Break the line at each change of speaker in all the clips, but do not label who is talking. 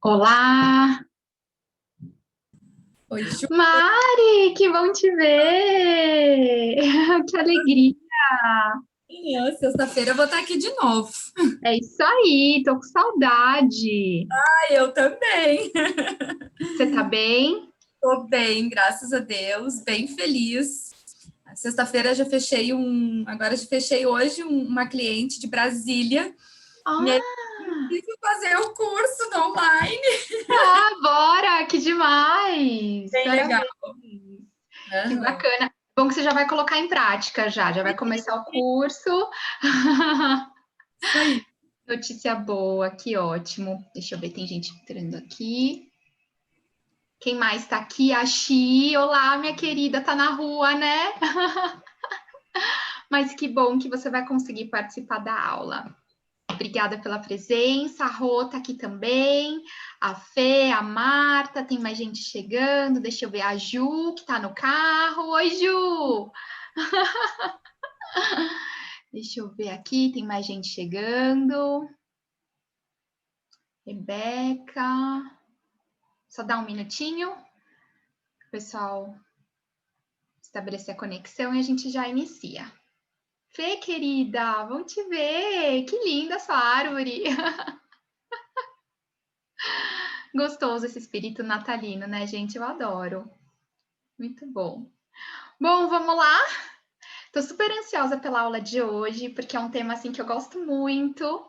Olá!
Oi, Ju.
Mari, que bom te ver! Que alegria!
Sexta-feira eu vou estar aqui de novo.
É isso aí, tô com saudade.
Eu também.
Você tá bem?
Tô bem, graças a Deus, bem feliz. Sexta-feira agora já fechei hoje uma cliente de Brasília. E aí
Ah,
preciso fazer o curso no online.
bora! Que demais!
Bem legal.
Parabéns! Que
Aham.
bacana! Bom que você já vai colocar em prática já vai começar o curso.
Isso aí.
Notícia boa, que ótimo. Deixa eu ver, tem gente entrando aqui. Quem mais tá aqui? A Xi. Olá, minha querida, tá na rua, né? Mas que bom que você vai conseguir participar da aula. Obrigada pela presença. A Rô tá aqui também. A Fê, a Marta, tem mais gente chegando. Deixa eu ver a Ju, que tá no carro. Oi, Ju! Deixa eu ver aqui, tem mais gente chegando. Rebeca. Só dá um minutinho. O pessoal estabelecer a conexão e a gente já inicia. Fê, querida, vamos te ver. Que linda essa árvore. Gostoso esse espírito natalino, né, gente? Eu adoro. Muito bom. Bom, vamos lá. Tô super ansiosa pela aula de hoje, porque é um tema assim que eu gosto muito.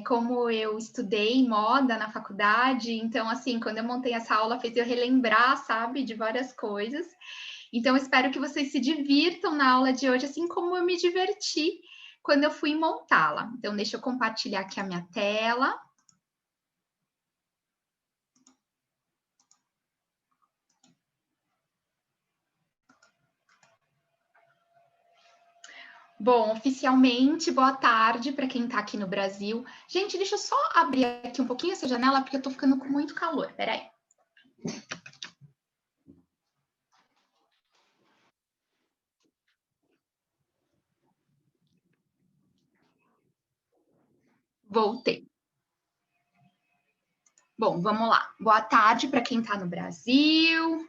Como eu estudei moda na faculdade, então assim, quando eu montei essa aula fez eu relembrar, sabe, de várias coisas. Então espero que vocês se divirtam na aula de hoje, assim como eu me diverti quando eu fui montá-la. Então deixa eu compartilhar aqui a minha tela. Bom, oficialmente, boa tarde para quem está aqui no Brasil. Gente, deixa eu só abrir aqui um pouquinho essa janela, porque eu estou ficando com muito calor. Peraí. Voltei. Bom, vamos lá. Boa tarde para quem está no Brasil.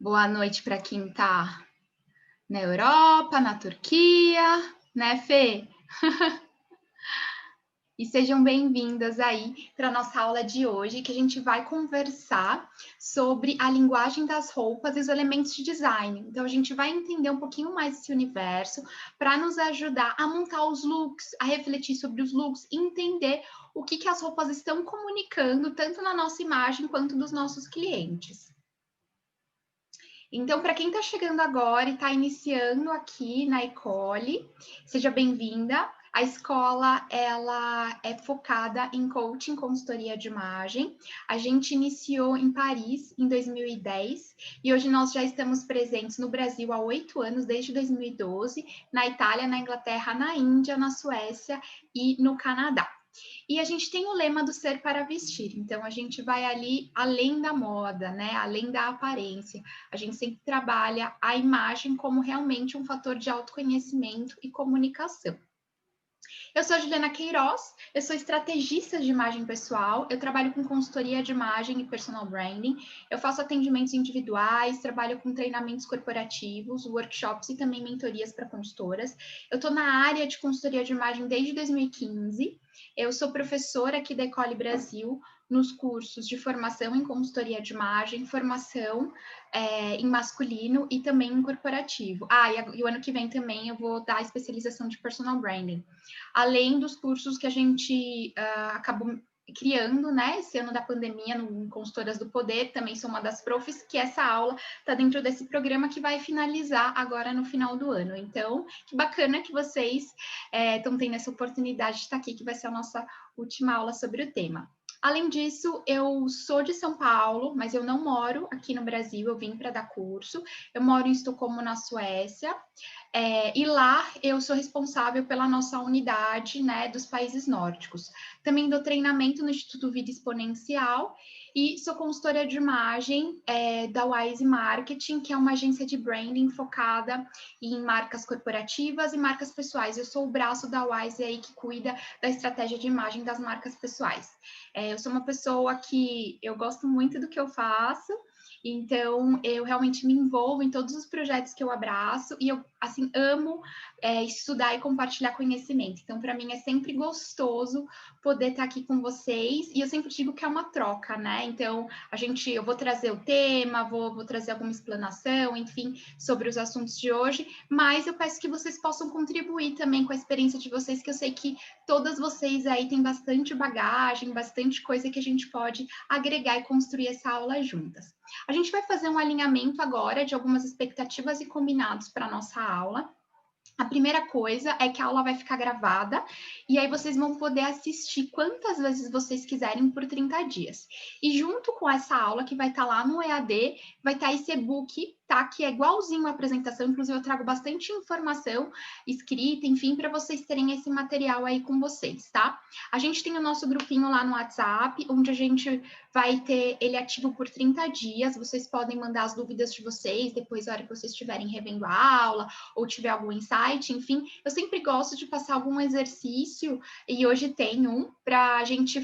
Boa noite para quem está na Europa, na Turquia, né, Fê? E sejam bem-vindas aí para a nossa aula de hoje, que a gente vai conversar sobre a linguagem das roupas e os elementos de design. Então, a gente vai entender um pouquinho mais esse universo para nos ajudar a montar os looks, a refletir sobre os looks e entender o que as roupas estão comunicando, tanto na nossa imagem quanto dos nossos clientes. Então, para quem está chegando agora e está iniciando aqui na Ecole, seja bem-vinda. A escola ela é focada em coaching, consultoria de imagem. A gente iniciou em Paris em 2010 e hoje nós já estamos presentes no Brasil há 8 anos, desde 2012, na Itália, na Inglaterra, na Índia, na Suécia e no Canadá. E a gente tem o lema do ser para vestir, então a gente vai ali além da moda, né? Além da aparência. A gente sempre trabalha a imagem como realmente um fator de autoconhecimento e comunicação. Eu sou a Juliana Queiroz, eu sou estrategista de imagem pessoal, eu trabalho com consultoria de imagem e personal branding, eu faço atendimentos individuais, trabalho com treinamentos corporativos, workshops e também mentorias para consultoras. Eu estou na área de consultoria de imagem desde 2015, eu sou professora aqui da Ecole Brasil, nos cursos de formação em consultoria de imagem, formação em masculino e também em corporativo. E o ano que vem também eu vou dar especialização de personal branding. Além dos cursos que a gente acabou criando, né, esse ano da pandemia, no Consultoras do Poder, também sou uma das profs, que essa aula está dentro desse programa que vai finalizar agora no final do ano. Então, que bacana que vocês estão tendo essa oportunidade de estar aqui, que vai ser a nossa última aula sobre o tema. Além disso, eu sou de São Paulo, mas eu não moro aqui no Brasil, eu vim para dar curso. Eu moro em Estocolmo, na Suécia, e lá eu sou responsável pela nossa unidade, né, dos países nórdicos. Também dou treinamento no Instituto Vida Exponencial e sou consultora de imagem da Wise Marketing, que é uma agência de branding focada em marcas corporativas e marcas pessoais. Eu sou o braço da Wise aí que cuida da estratégia de imagem das marcas pessoais. Eu sou uma pessoa que eu gosto muito do que eu faço, então eu realmente me envolvo em todos os projetos que eu abraço e eu, assim, amo estudar e compartilhar conhecimento. Então, para mim é sempre gostoso poder estar aqui com vocês e eu sempre digo que é uma troca, né? Então, eu vou trazer o tema, vou trazer alguma explanação, enfim, sobre os assuntos de hoje, mas eu peço que vocês possam contribuir também com a experiência de vocês, que eu sei que todas vocês aí têm bastante bagagem, bastante coisa que a gente pode agregar e construir essa aula juntas. A gente vai fazer um alinhamento agora de algumas expectativas e combinados para a nossa aula. A primeira coisa é que a aula vai ficar gravada e aí vocês vão poder assistir quantas vezes vocês quiserem por 30 dias. E junto com essa aula que vai estar lá no EAD, vai estar esse e-book, tá? Que é igualzinho a apresentação, inclusive eu trago bastante informação escrita, enfim, para vocês terem esse material aí com vocês, tá? A gente tem o nosso grupinho lá no WhatsApp, onde a gente vai ter ele ativo por 30 dias, vocês podem mandar as dúvidas de vocês, depois da hora que vocês estiverem revendo a aula, ou tiver algum insight, enfim, eu sempre gosto de passar algum exercício, e hoje tem um, para a gente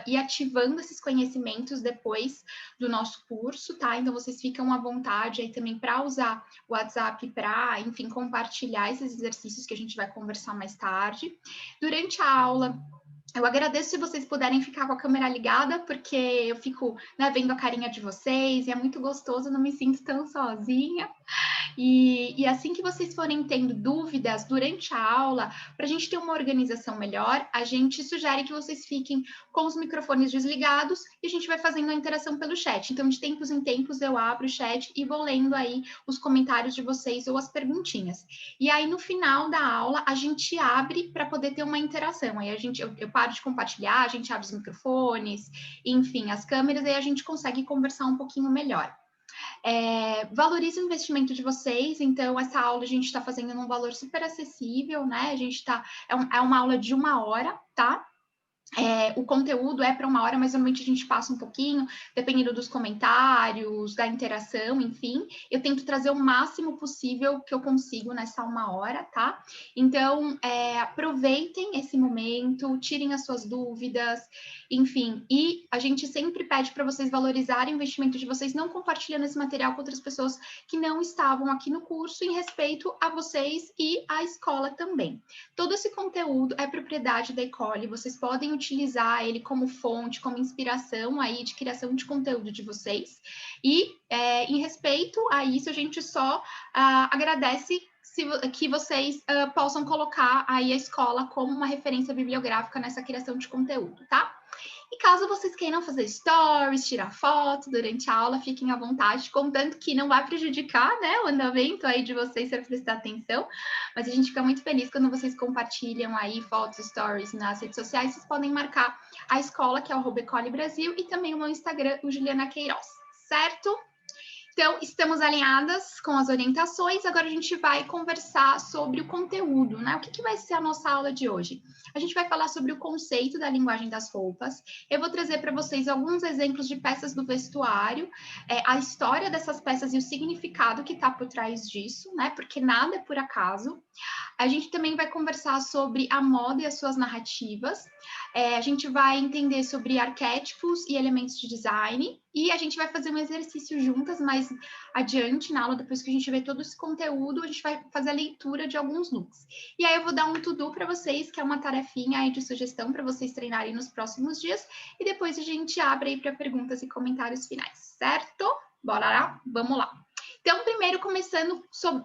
ir ativando esses conhecimentos depois do nosso curso, tá? Então, vocês ficam à vontade aí também para usar o WhatsApp para, enfim, compartilhar esses exercícios que a gente vai conversar mais tarde. Durante a aula, eu agradeço se vocês puderem ficar com a câmera ligada, porque eu fico, né, vendo a carinha de vocês, e é muito gostoso, não me sinto tão sozinha. E assim que vocês forem tendo dúvidas durante a aula, para a gente ter uma organização melhor, a gente sugere que vocês fiquem com os microfones desligados e a gente vai fazendo a interação pelo chat. Então, de tempos em tempos, eu abro o chat e vou lendo aí os comentários de vocês ou as perguntinhas. E aí, no final da aula, a gente abre para poder ter uma interação. Aí eu paro de compartilhar, a gente abre os microfones, enfim, as câmeras, aí a gente consegue conversar um pouquinho melhor. Valorize o investimento de vocês, então essa aula a gente está fazendo num valor super acessível, né? A gente está, é uma aula de 1 hora, tá? O conteúdo é para 1 hora, mas normalmente a gente passa um pouquinho, dependendo dos comentários, da interação, enfim. Eu tento trazer o máximo possível que eu consigo nessa 1 hora, tá? Então, aproveitem esse momento, tirem as suas dúvidas, enfim. E a gente sempre pede para vocês valorizarem o investimento de vocês, não compartilhando esse material com outras pessoas que não estavam aqui no curso, em respeito a vocês e à escola também. Todo esse conteúdo é propriedade da Ecole, vocês podem utilizar ele como fonte, como inspiração aí de criação de conteúdo de vocês. E em respeito a isso, a gente só agradece que vocês possam colocar aí a escola como uma referência bibliográfica nessa criação de conteúdo, tá? E caso vocês queiram fazer stories, tirar foto durante a aula, fiquem à vontade, contanto que não vai prejudicar, né, o andamento aí de vocês para prestar atenção, mas a gente fica muito feliz quando vocês compartilham aí fotos, stories nas redes sociais, vocês podem marcar a escola, que é o @Ecole Brasil, e também o meu Instagram, o Juliana Queiroz, certo? Então, estamos alinhadas com as orientações, agora a gente vai conversar sobre o conteúdo, né? O que vai ser a nossa aula de hoje? A gente vai falar sobre o conceito da linguagem das roupas, eu vou trazer para vocês alguns exemplos de peças do vestuário, a história dessas peças e o significado que está por trás disso, né? Porque nada é por acaso. A gente também vai conversar sobre a moda e as suas narrativas. A gente vai entender sobre arquétipos e elementos de design. E a gente vai fazer um exercício juntas mais adiante na aula, depois que a gente ver todo esse conteúdo, a gente vai fazer a leitura de alguns looks. E aí eu vou dar um to-do para vocês, que é uma tarefinha aí de sugestão para vocês treinarem nos próximos dias. E depois a gente abre aí para perguntas e comentários finais, certo? Bora lá? Vamos lá. Então, primeiro, começando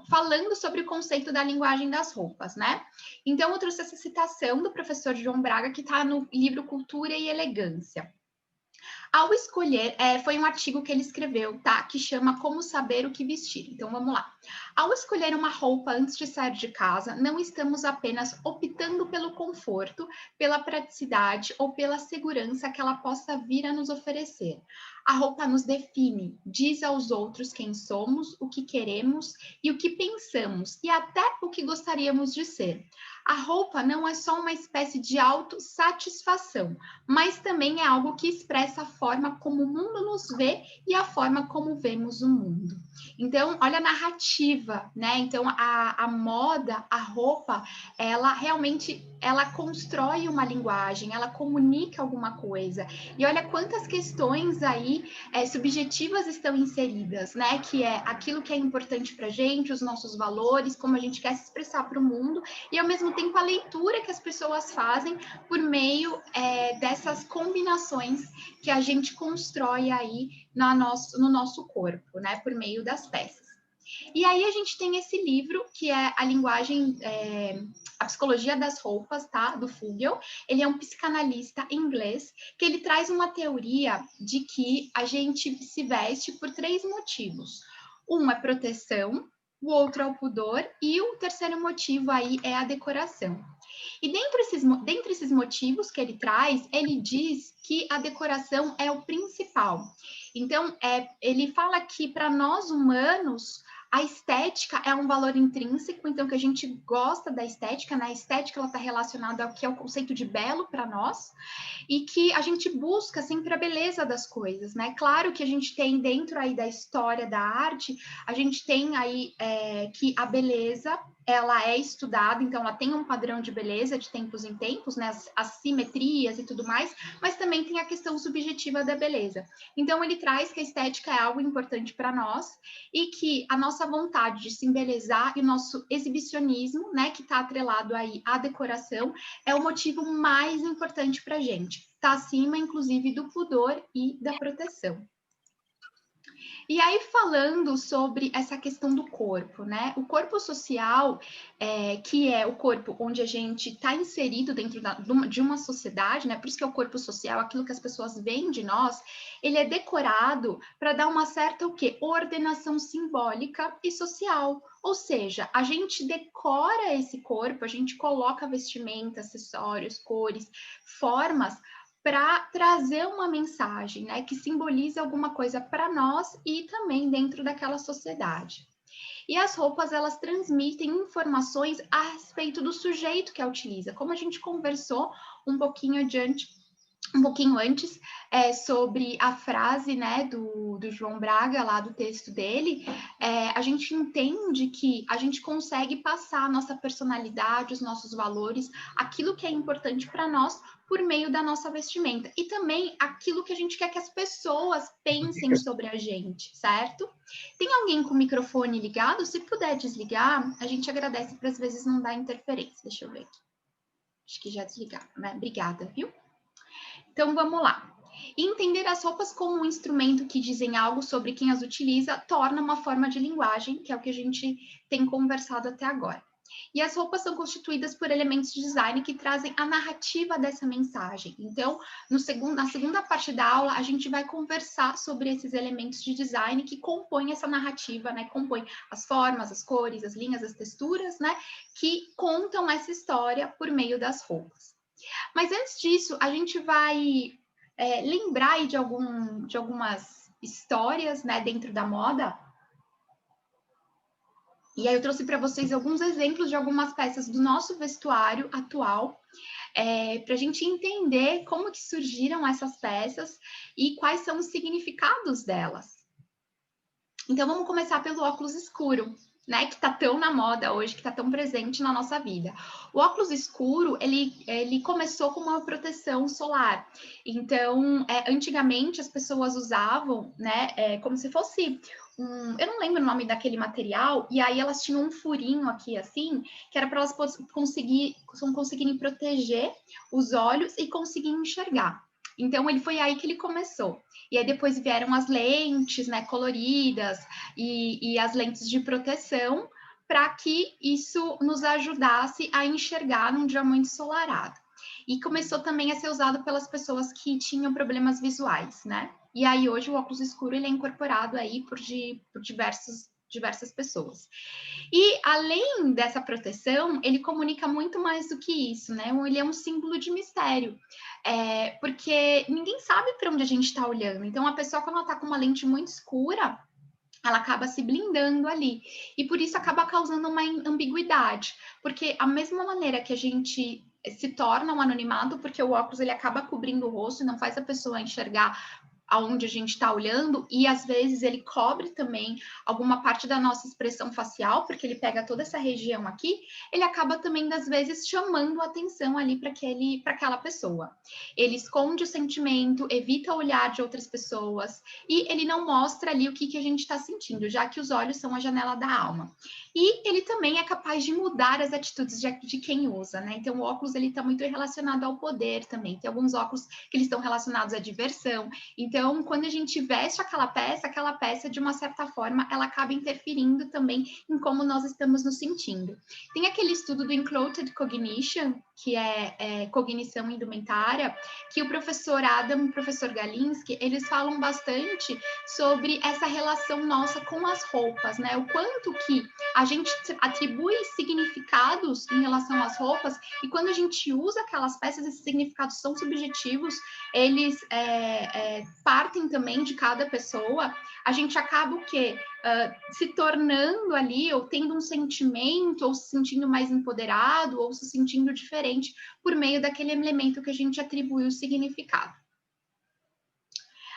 falando sobre o conceito da linguagem das roupas, né? Então, eu trouxe essa citação do professor João Braga, que está no livro Cultura e Elegância. Ao escolher, foi um artigo que ele escreveu, tá? Que chama Como Saber o que Vestir. Então, vamos lá. Ao escolher uma roupa antes de sair de casa, não estamos apenas optando pelo conforto, pela praticidade ou pela segurança que ela possa vir a nos oferecer. A roupa nos define, diz aos outros quem somos, o que queremos e o que pensamos, e até o que gostaríamos de ser. A roupa não é só uma espécie de autossatisfação, mas também é algo que expressa a forma como o mundo nos vê e a forma como vemos o mundo. Então, olha a narrativa, né? Então, a moda, a roupa, ela realmente, ela constrói uma linguagem, ela comunica alguma coisa. E olha quantas questões aí subjetivas estão inseridas, né? Que é aquilo que é importante para a gente, os nossos valores, como a gente quer se expressar para o mundo, e ao mesmo tempo a leitura que as pessoas fazem por meio dessas combinações que a gente constrói aí no nosso corpo, né? Por meio das peças. E aí a gente tem esse livro, que é a linguagem, a psicologia das roupas, tá? Do Fugel. Ele é um psicanalista inglês, que ele traz uma teoria de que a gente se veste por 3 motivos. Um é proteção, o outro é o pudor, e o terceiro motivo aí é a decoração. E dentre esses motivos que ele traz, ele diz que a decoração é o principal. Então, ele fala que para nós humanos, a estética é um valor intrínseco, então que a gente gosta da estética, né? A estética ela está relacionada ao que é o conceito de belo para nós, e que a gente busca sempre a beleza das coisas, né? Claro que a gente tem dentro aí da história da arte, a gente tem aí que a beleza ela é estudada, então ela tem um padrão de beleza de tempos em tempos, né? As simetrias e tudo mais, mas também tem a questão subjetiva da beleza. Então ele traz que a estética é algo importante para nós e que a nossa vontade de se embelezar e o nosso exibicionismo, né, que está atrelado aí à decoração, é o motivo mais importante para a gente. Está acima, inclusive, do pudor e da proteção. E aí, falando sobre essa questão do corpo, né? O corpo social, que é o corpo onde a gente está inserido dentro de uma sociedade, né? Por isso que é o corpo social, aquilo que as pessoas veem de nós, ele é decorado para dar uma certa o quê? Ordenação simbólica e social. Ou seja, a gente decora esse corpo, a gente coloca vestimenta, acessórios, cores, formas para trazer uma mensagem, né, que simbolize alguma coisa para nós e também dentro daquela sociedade. E as roupas, elas transmitem informações a respeito do sujeito que a utiliza, como a gente conversou um pouquinho antes, sobre a frase, né, do João Braga, lá do texto dele, a gente entende que a gente consegue passar a nossa personalidade, os nossos valores, aquilo que é importante para nós, por meio da nossa vestimenta. E também aquilo que a gente quer que as pessoas pensem sobre a gente, certo? Tem alguém com o microfone ligado? Se puder desligar, a gente agradece para às vezes não dar interferência. Deixa eu ver aqui. Acho que já desligaram, né? Obrigada, viu? Então, vamos lá. Entender as roupas como um instrumento que dizem algo sobre quem as utiliza torna uma forma de linguagem, que é o que a gente tem conversado até agora. E as roupas são constituídas por elementos de design que trazem a narrativa dessa mensagem. Então, na segunda parte da aula, a gente vai conversar sobre esses elementos de design que compõem essa narrativa, né? Compõem as formas, as cores, as linhas, as texturas, né? Que contam essa história por meio das roupas. Mas antes disso, a gente vai lembrar aí de algumas histórias, né, dentro da moda. E aí eu trouxe para vocês alguns exemplos de algumas peças do nosso vestuário atual, para a gente entender como que surgiram essas peças e quais são os significados delas. Então, vamos começar pelo óculos escuro. né, que tá tão na moda hoje, que tá tão presente na nossa vida. O óculos escuro, ele começou com uma proteção solar. Então, antigamente as pessoas usavam, né, como se fosse eu não lembro o nome daquele material, e aí elas tinham um furinho aqui, assim, que era para elas conseguirem proteger os olhos e conseguirem enxergar. Então, ele foi aí que ele começou. E aí depois vieram as lentes, né, coloridas e as lentes de proteção para que isso nos ajudasse a enxergar num dia muito ensolarado. E começou também a ser usado pelas pessoas que tinham problemas visuais, né? E aí hoje o óculos escuro ele é incorporado aí por diversas pessoas. E além dessa proteção, ele comunica muito mais do que isso, né? Ele é um símbolo de mistério, porque ninguém sabe para onde a gente está olhando. Então, a pessoa, quando ela está com uma lente muito escura, ela acaba se blindando ali. E por isso acaba causando uma ambiguidade. Porque a mesma maneira que a gente se torna um anonimato, porque o óculos ele acaba cobrindo o rosto e não faz a pessoa enxergar aonde a gente está olhando, e às vezes ele cobre também alguma parte da nossa expressão facial, porque ele pega toda essa região aqui, ele acaba também, às vezes, chamando a atenção ali para aquela pessoa. Ele esconde o sentimento, evita o olhar de outras pessoas, e ele não mostra ali o que a gente está sentindo, já que os olhos são a janela da alma. E ele também é capaz de mudar as atitudes de quem usa, né? Então, o óculos, ele está muito relacionado ao poder também. Tem alguns óculos que eles estão relacionados à diversão. Então, quando a gente veste aquela peça, de uma certa forma, ela acaba interferindo também em como nós estamos nos sentindo. Tem aquele estudo do Enclothed Cognition, que é cognição indumentária, que o professor Adam e o professor Galinsky, eles falam bastante sobre essa relação nossa com as roupas, né? O quanto que a gente atribui significados em relação às roupas, e quando a gente usa aquelas peças, esses significados são subjetivos, eles partem também de cada pessoa. A gente acaba o quê? Se tornando ali, ou tendo um sentimento, ou se sentindo mais empoderado, ou se sentindo diferente por meio daquele elemento que a gente atribuiu o significado.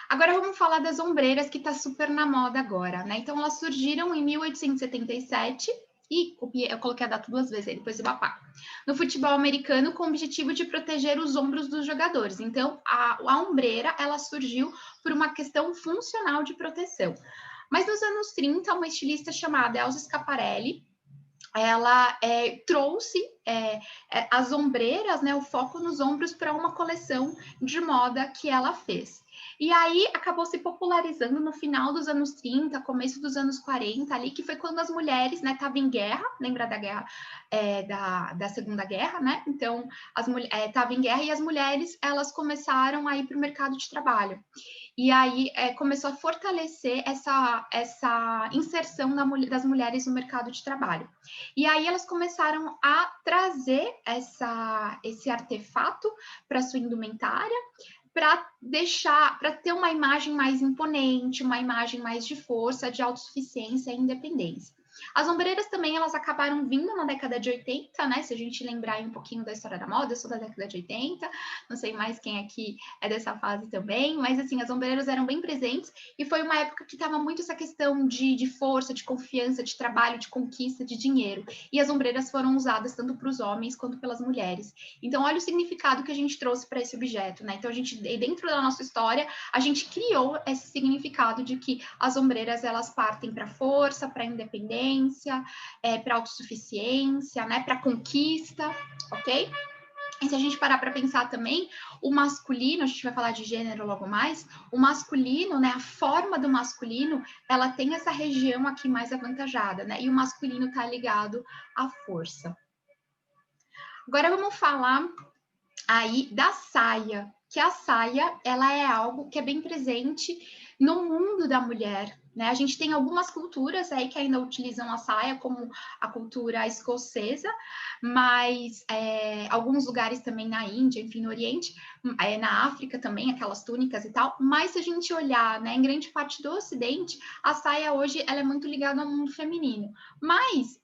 Agora vamos falar das ombreiras, que está super na moda agora, né? Então, elas surgiram em 1877, e eu coloquei a data 2 vezes aí, depois eu apago. No futebol americano, com o objetivo de proteger os ombros dos jogadores. Então, a ombreira, ela surgiu por uma questão funcional de proteção. Mas nos anos 30, uma estilista chamada Elsa Schiaparelli, ela trouxe as ombreiras, né, o foco nos ombros, para uma coleção de moda que ela fez. E aí acabou se popularizando no final dos anos 30, começo dos anos 40, ali, que foi quando as mulheres, né, estavam em guerra, lembra da guerra, da Segunda Guerra, né? Então, estavam em guerra, e as mulheres, elas começaram a ir para o mercado de trabalho. E aí começou a fortalecer essa inserção das mulheres no mercado de trabalho. E aí elas começaram a trazer esse artefato para sua indumentária, para ter uma imagem mais imponente, uma imagem mais de força, de autossuficiência e independência. As ombreiras também, elas acabaram vindo na década de 80, né? Se a gente lembrar aí um pouquinho da história da moda, eu sou da década de 80, não sei mais quem aqui é dessa fase também, mas assim, as ombreiras eram bem presentes, e foi uma época que estava muito essa questão de força, de confiança, de trabalho, de conquista, de dinheiro. E as ombreiras foram usadas tanto para os homens quanto pelas mulheres. Então, olha o significado que a gente trouxe para esse objeto, né? Então, dentro da nossa história, a gente criou esse significado de que as ombreiras, elas partem para força, para independência, para autossuficiência, né, para conquista, ok? E se a gente parar para pensar também, o masculino, a gente vai falar de gênero logo mais, o masculino, né, a forma do masculino, ela tem essa região aqui mais avantajada, né, e o masculino está ligado à força. Agora vamos falar aí da saia, que a saia, ela é algo que é bem presente no mundo da mulher, né? A gente tem algumas culturas aí que ainda utilizam a saia, como a cultura escocesa, mas alguns lugares também na Índia, enfim, no Oriente, na África também, aquelas túnicas e tal. Mas se a gente olhar, né, em grande parte do Ocidente, a saia hoje, ela é muito ligada ao mundo feminino. Mas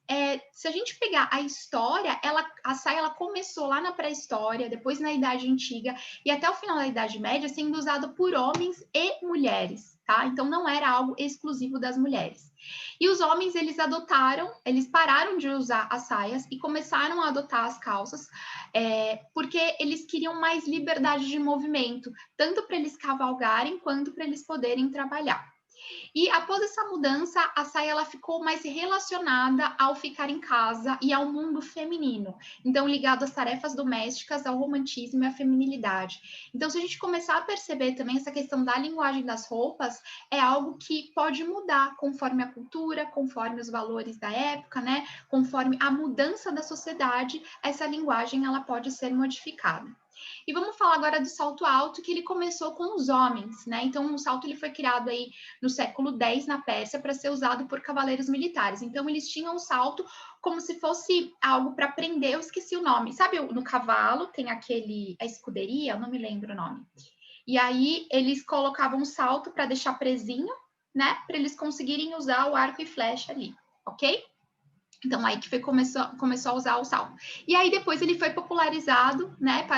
se a gente pegar a história, a saia, ela começou lá na pré-história, depois na Idade Antiga e até o final da Idade Média, sendo usada por homens e mulheres. tá? Então não era algo exclusivo das mulheres. E os homens, eles pararam de usar as saias e começaram a adotar as calças, porque eles queriam mais liberdade de movimento, tanto para eles cavalgarem quanto para eles poderem trabalhar. E após essa mudança, a saia ela ficou mais relacionada ao ficar em casa e ao mundo feminino. Então, ligado às tarefas domésticas, ao romantismo e à feminilidade. Então, se a gente começar a perceber também essa questão da linguagem das roupas, é algo que pode mudar conforme a cultura, conforme os valores da época, né? Conforme a mudança da sociedade, essa linguagem ela pode ser modificada. E vamos falar agora do salto alto, que ele começou com os homens, né? Então, o salto ele foi criado aí no século X na Pérsia para ser usado por cavaleiros militares. Então, eles tinham um salto como se fosse algo para prender, eu esqueci o nome. Sabe, no cavalo tem a escuderia, eu não me lembro o nome. E aí, eles colocavam um salto para deixar presinho, né? Para eles conseguirem usar o arco e flecha ali, ok? Então, aí que começou a usar o salto. E aí, depois, ele foi popularizado, né,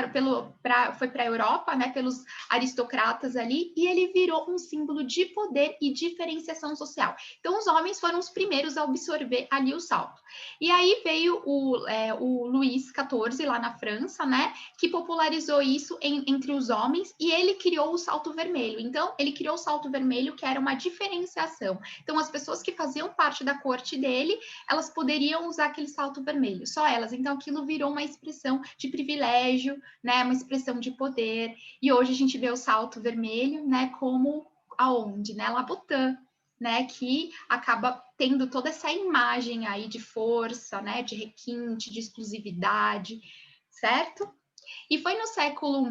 foi para a Europa, né, pelos aristocratas ali, e ele virou um símbolo de poder e diferenciação social. Então, os homens foram os primeiros a absorver ali o salto. E aí veio o Luís XIV, lá na França, né, que popularizou isso entre os homens, e ele criou o salto vermelho. Então, ele criou o salto vermelho, que era uma diferenciação. Então, as pessoas que faziam parte da corte dele, elas poderiam usar aquele salto vermelho, só elas. Então, aquilo virou uma expressão de privilégio, né? Uma expressão de poder. E hoje a gente vê o salto vermelho, né? Como aonde, né? Labutã, né? Que acaba tendo toda essa imagem aí de força, né? De requinte, de exclusividade, certo? E foi no século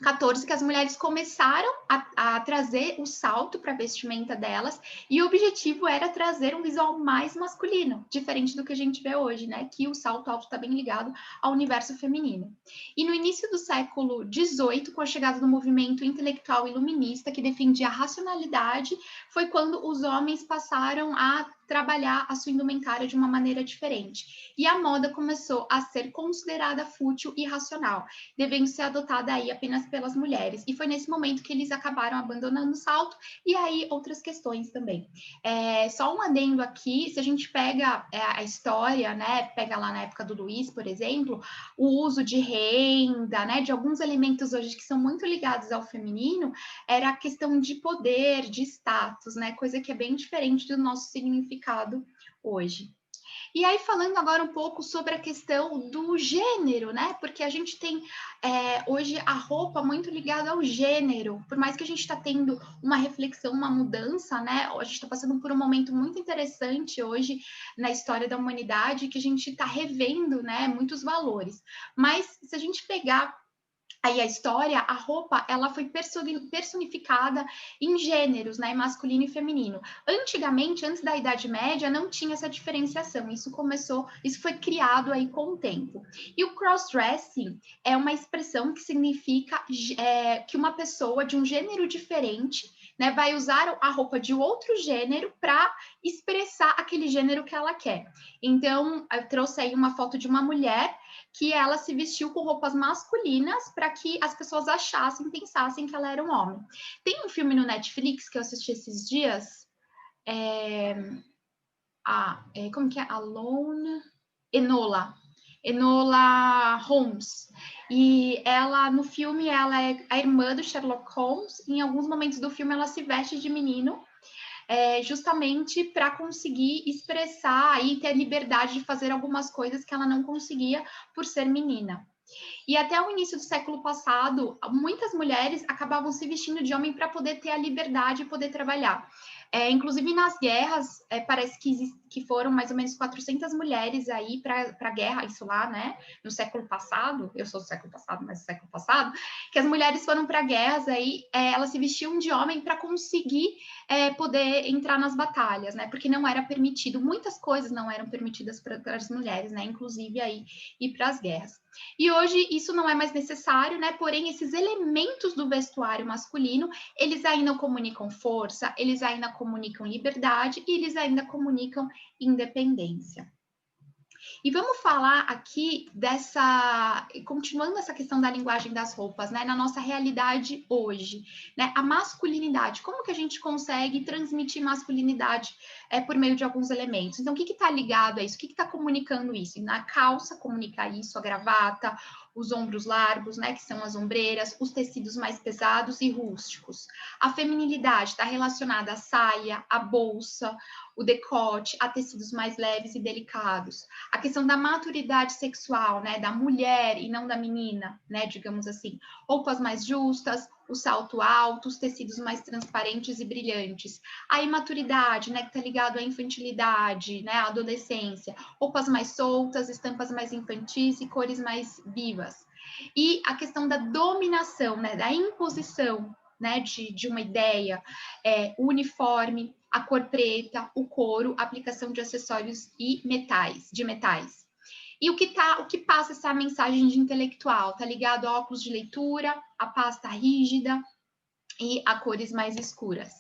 14 que as mulheres começaram a trazer o salto para a vestimenta delas, e o objetivo era trazer um visual mais masculino, diferente do que a gente vê hoje, né? Que o salto alto está bem ligado ao universo feminino. E no início do século XVIII, com a chegada do movimento intelectual iluminista que defendia a racionalidade, foi quando os homens passaram a trabalhar a sua indumentária de uma maneira diferente. E a moda começou a ser considerada fútil e irracional, devendo ser adotada aí apenas pelas mulheres. E foi nesse momento que eles acabaram abandonando o salto, e aí outras questões também. Só um adendo aqui, se a gente pega a história, né, pega lá na época do Luís, por exemplo, o uso de renda, né, de alguns elementos hoje que são muito ligados ao feminino, era a questão de poder, de status, né, coisa que é bem diferente do nosso significado hoje. E aí, falando agora um pouco sobre a questão do gênero, né? Porque a gente tem hoje a roupa muito ligada ao gênero. Por mais que a gente está tendo uma reflexão, uma mudança, né? A gente está passando por um momento muito interessante hoje na história da humanidade, que a gente está revendo, né? Muitos valores. Mas se a gente pegar aí a história, a roupa, ela foi personificada em gêneros, né, masculino e feminino. Antigamente, antes da Idade Média, não tinha essa diferenciação. Isso foi criado aí com o tempo. E o cross-dressing é uma expressão que significa que uma pessoa de um gênero diferente, né, vai usar a roupa de outro gênero para expressar aquele gênero que ela quer. Então, eu trouxe aí uma foto de uma mulher que ela se vestiu com roupas masculinas para que as pessoas pensassem que ela era um homem. Tem um filme no Netflix que eu assisti esses dias, como que é? Alone? Enola Holmes. E ela, no filme, ela é a irmã do Sherlock Holmes. Em alguns momentos do filme, ela se veste de menino, justamente para conseguir expressar e ter a liberdade de fazer algumas coisas que ela não conseguia por ser menina. E até o início do século passado, muitas mulheres acabavam se vestindo de homem para poder ter a liberdade e poder trabalhar. Inclusive nas guerras, parece que foram mais ou menos 400 mulheres aí para a guerra, isso lá, né, no século passado, eu sou do século passado, mas do século passado, que as mulheres foram para guerras aí, elas se vestiam de homem para conseguir poder entrar nas batalhas, né, porque não era permitido, muitas coisas não eram permitidas para as mulheres, né, inclusive aí ir para as guerras. E hoje isso não é mais necessário, né? Porém, esses elementos do vestuário masculino, eles ainda comunicam força, eles ainda comunicam liberdade e eles ainda comunicam independência. E vamos falar aqui continuando essa questão da linguagem das roupas, né, na nossa realidade hoje, né, a masculinidade, como que a gente consegue transmitir masculinidade por meio de alguns elementos? Então, o que está ligado a isso? O que está comunicando isso? E na calça comunica isso, a gravata, os ombros largos, né, que são as ombreiras, os tecidos mais pesados e rústicos. A feminilidade está relacionada à saia, à bolsa, o decote, a tecidos mais leves e delicados. A questão da maturidade sexual, né, da mulher e não da menina, né, digamos assim. Roupas mais justas, o salto alto, os tecidos mais transparentes e brilhantes. A imaturidade, né, que está ligado à infantilidade, né, à adolescência. Roupas mais soltas, estampas mais infantis e cores mais vivas. E a questão da dominação, né, da imposição, né, de uma ideia, o uniforme, a cor preta, o couro, a aplicação de acessórios e de metais. E o que passa essa mensagem de intelectual? Tá ligado a óculos de leitura, a pasta rígida e a cores mais escuras.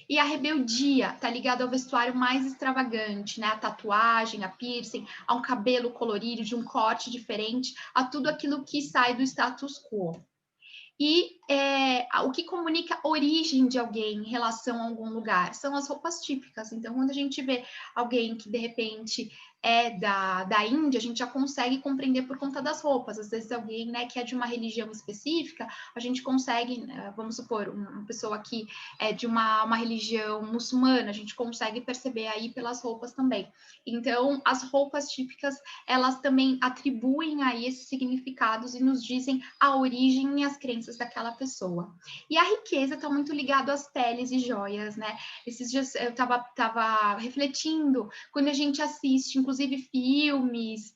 E a rebeldia tá ligado ao vestuário mais extravagante, né? A tatuagem, a piercing, a um cabelo colorido, de um corte diferente, a tudo aquilo que sai do status quo. E o que comunica a origem de alguém em relação a algum lugar são as roupas típicas. Então, quando a gente vê alguém que, de repente, é da Índia, a gente já consegue compreender por conta das roupas. Às vezes, alguém, né, que é de uma religião específica, a gente consegue, vamos supor, uma pessoa que é de uma religião muçulmana, a gente consegue perceber aí pelas roupas também. Então, as roupas típicas, elas também atribuem aí esses significados e nos dizem a origem e as crenças daquela pessoa. E a riqueza está muito ligado às peles e joias, né? Esses dias eu estava refletindo, quando a gente assiste, inclusive, filmes,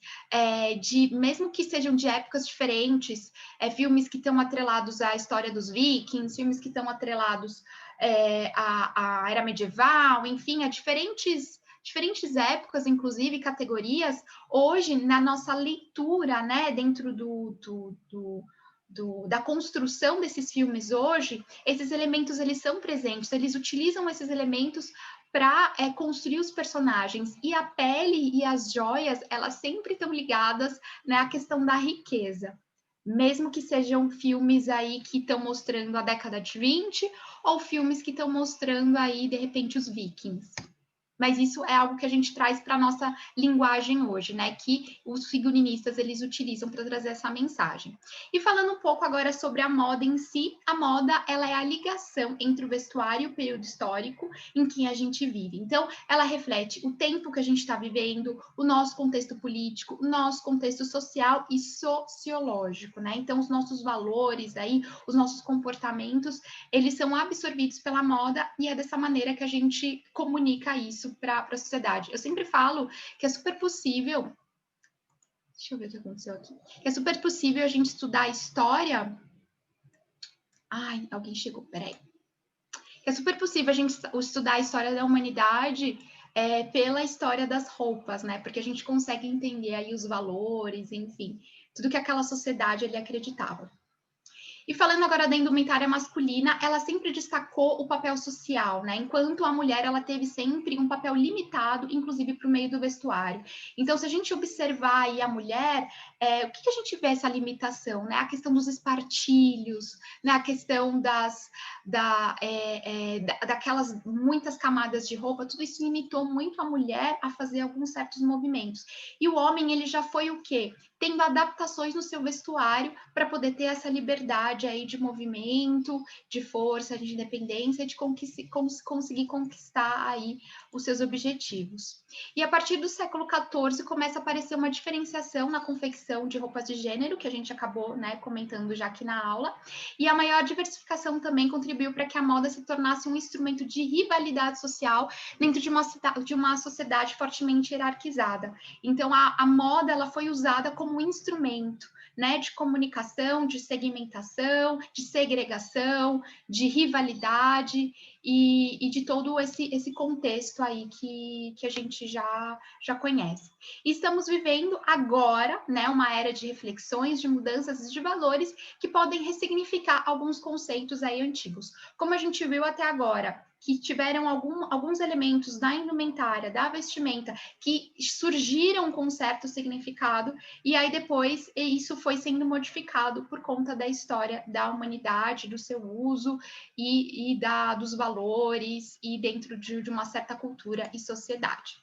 mesmo que sejam de épocas diferentes, filmes que estão atrelados à história dos vikings, filmes que estão atrelados à era medieval, enfim, a diferentes épocas, inclusive categorias, hoje, na nossa leitura, né, dentro da construção desses filmes hoje, esses elementos, eles são presentes, eles utilizam esses elementos para construir os personagens, e a pele e as joias, elas sempre estão ligadas, né, à questão da riqueza, mesmo que sejam filmes aí que estão mostrando a década de 20, ou filmes que estão mostrando aí, de repente, os vikings. Mas isso é algo que a gente traz para a nossa linguagem hoje, né? Que os figurinistas, eles utilizam para trazer essa mensagem. E falando um pouco agora sobre a moda em si, a moda, ela é a ligação entre o vestuário e o período histórico em que a gente vive. Então, ela reflete o tempo que a gente está vivendo, o nosso contexto político, o nosso contexto social e sociológico, né? Então, os nossos valores aí, os nossos comportamentos, eles são absorvidos pela moda, e é dessa maneira que a gente comunica isso para a sociedade. Eu sempre falo que é super possível. Deixa eu ver o que aconteceu aqui. É super possível a gente estudar a história. Ai, alguém chegou, peraí. É super possível a gente estudar a história da humanidade pela história das roupas, né? Porque a gente consegue entender aí os valores, enfim, tudo que aquela sociedade ali acreditava. E falando agora da indumentária masculina, ela sempre destacou o papel social, né? Enquanto a mulher, ela teve sempre um papel limitado, inclusive para o meio do vestuário. Então, se a gente observar aí a mulher, o que a gente vê essa limitação, né? A questão dos espartilhos, né? A questão daquelas muitas camadas de roupa, tudo isso limitou muito a mulher a fazer alguns certos movimentos. E o homem, ele já foi o quê? Tendo adaptações no seu vestuário para poder ter essa liberdade aí de movimento, de força, de independência, de conseguir conquistar aí os seus objetivos. E a partir do século XIV começa a aparecer uma diferenciação na confecção de roupas de gênero, que a gente acabou, né, comentando já aqui na aula, e a maior diversificação também contribuiu para que a moda se tornasse um instrumento de rivalidade social dentro de uma sociedade fortemente hierarquizada. Então, a moda, ela foi usada como um instrumento, né, de comunicação, de segmentação, de segregação, de rivalidade e de todo esse contexto aí que a gente já conhece. E estamos vivendo agora, né, uma era de reflexões, de mudanças e de valores que podem ressignificar alguns conceitos aí antigos. Como a gente viu até agora, que tiveram alguns elementos da indumentária, da vestimenta, que surgiram com certo significado, e aí depois isso foi sendo modificado por conta da história da humanidade, do seu uso e dos valores, e dentro de uma certa cultura e sociedade.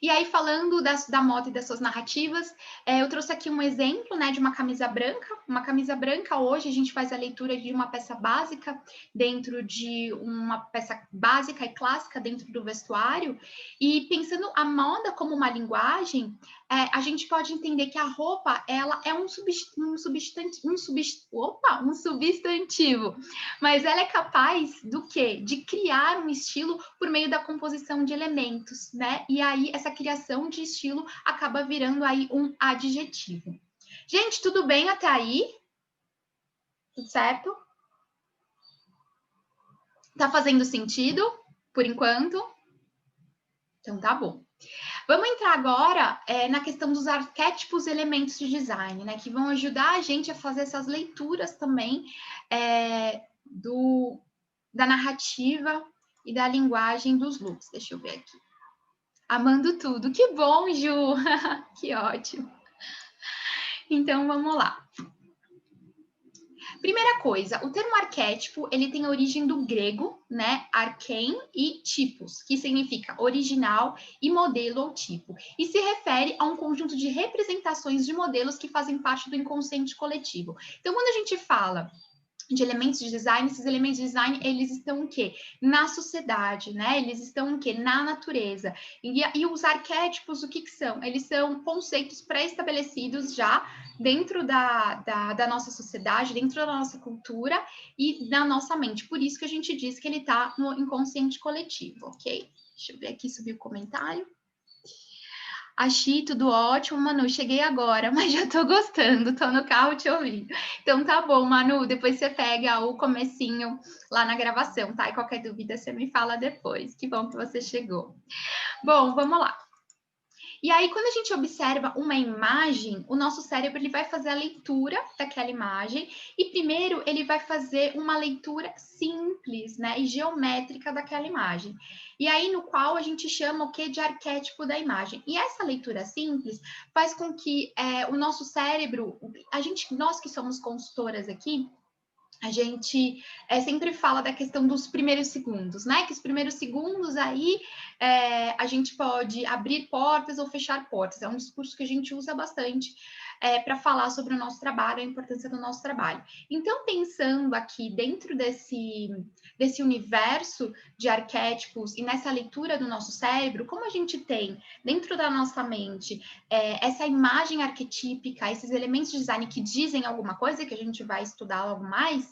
E aí, falando da moda e das suas narrativas, eu trouxe aqui um exemplo, né, de uma camisa branca. Uma camisa branca, hoje, a gente faz a leitura de uma peça básica dentro de uma peça básica e clássica dentro do vestuário. E pensando a moda como uma linguagem, a gente pode entender que a roupa, ela é um substantivo, mas ela é capaz do quê? De criar um estilo por meio da composição de elementos, né? E aí, essa criação de estilo acaba virando aí um adjetivo. Gente, tudo bem até aí? Tudo certo? Tá fazendo sentido, por enquanto? Então, tá bom. Vamos entrar agora na questão dos arquétipos e elementos de design, né? Que vão ajudar a gente a fazer essas leituras também da narrativa e da linguagem dos looks. Deixa eu ver aqui. Amando tudo. Que bom, Ju! Que ótimo. Então, vamos lá. Primeira coisa, o termo arquétipo, ele tem origem do grego, né? Arquém e tipos, que significa original e modelo ou tipo. E se refere a um conjunto de representações de modelos que fazem parte do inconsciente coletivo. Então, quando a gente fala de elementos de design, esses elementos de design, eles estão o quê? Na sociedade, né? Eles estão o quê? Na natureza. E os arquétipos, o que são? Eles são conceitos pré-estabelecidos já dentro da nossa sociedade, dentro da nossa cultura e da nossa mente. Por isso que a gente diz que ele está no inconsciente coletivo, ok? Deixa eu ver aqui, subir o comentário. Achei tudo ótimo, Manu. Cheguei agora, mas já tô gostando. Tô no carro te ouvindo. Então tá bom, Manu. Depois você pega o comecinho lá na gravação, tá? E qualquer dúvida você me fala depois. Que bom que você chegou. Bom, vamos lá. E aí, quando a gente observa uma imagem, o nosso cérebro ele vai fazer a leitura daquela imagem e primeiro ele vai fazer uma leitura simples, né, e geométrica daquela imagem. E aí, no qual a gente chama o que de arquétipo da imagem. E essa leitura simples faz com que o nosso cérebro, nós que somos consultoras aqui, a gente sempre fala da questão dos primeiros segundos, né? Que os primeiros segundos aí a gente pode abrir portas ou fechar portas. É um discurso que a gente usa bastante para falar sobre o nosso trabalho, a importância do nosso trabalho. Então, pensando aqui dentro desse universo de arquétipos e nessa leitura do nosso cérebro, como a gente tem dentro da nossa mente essa imagem arquetípica, esses elementos de design que dizem alguma coisa, que a gente vai estudar logo mais,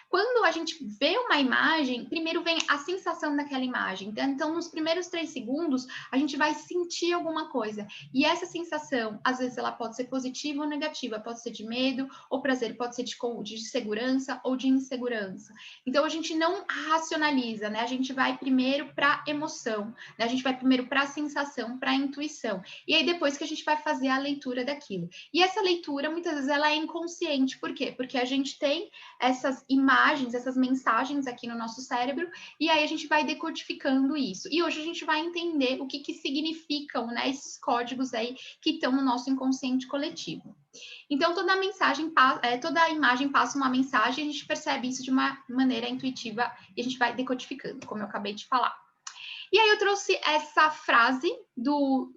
quando a gente vê uma imagem, primeiro vem a sensação daquela imagem. Então, nos primeiros 3 segundos, a gente vai sentir alguma coisa. E essa sensação, às vezes, ela pode ser positiva ou negativa, pode ser de medo ou prazer, pode ser de segurança ou de insegurança. Então, a gente não racionaliza, né? A gente vai primeiro para a emoção, né? A gente vai primeiro para a sensação, para a intuição. E aí, depois que a gente vai fazer a leitura daquilo. E essa leitura, muitas vezes, ela é inconsciente. Por quê? Porque a gente tem essas imagens, essas mensagens aqui no nosso cérebro, e aí a gente vai decodificando isso. E hoje a gente vai entender o que significam, né, esses códigos aí que estão no nosso inconsciente coletivo. Então, toda a imagem passa uma mensagem, a gente percebe isso de uma maneira intuitiva e a gente vai decodificando, como eu acabei de falar. E aí eu trouxe essa frase do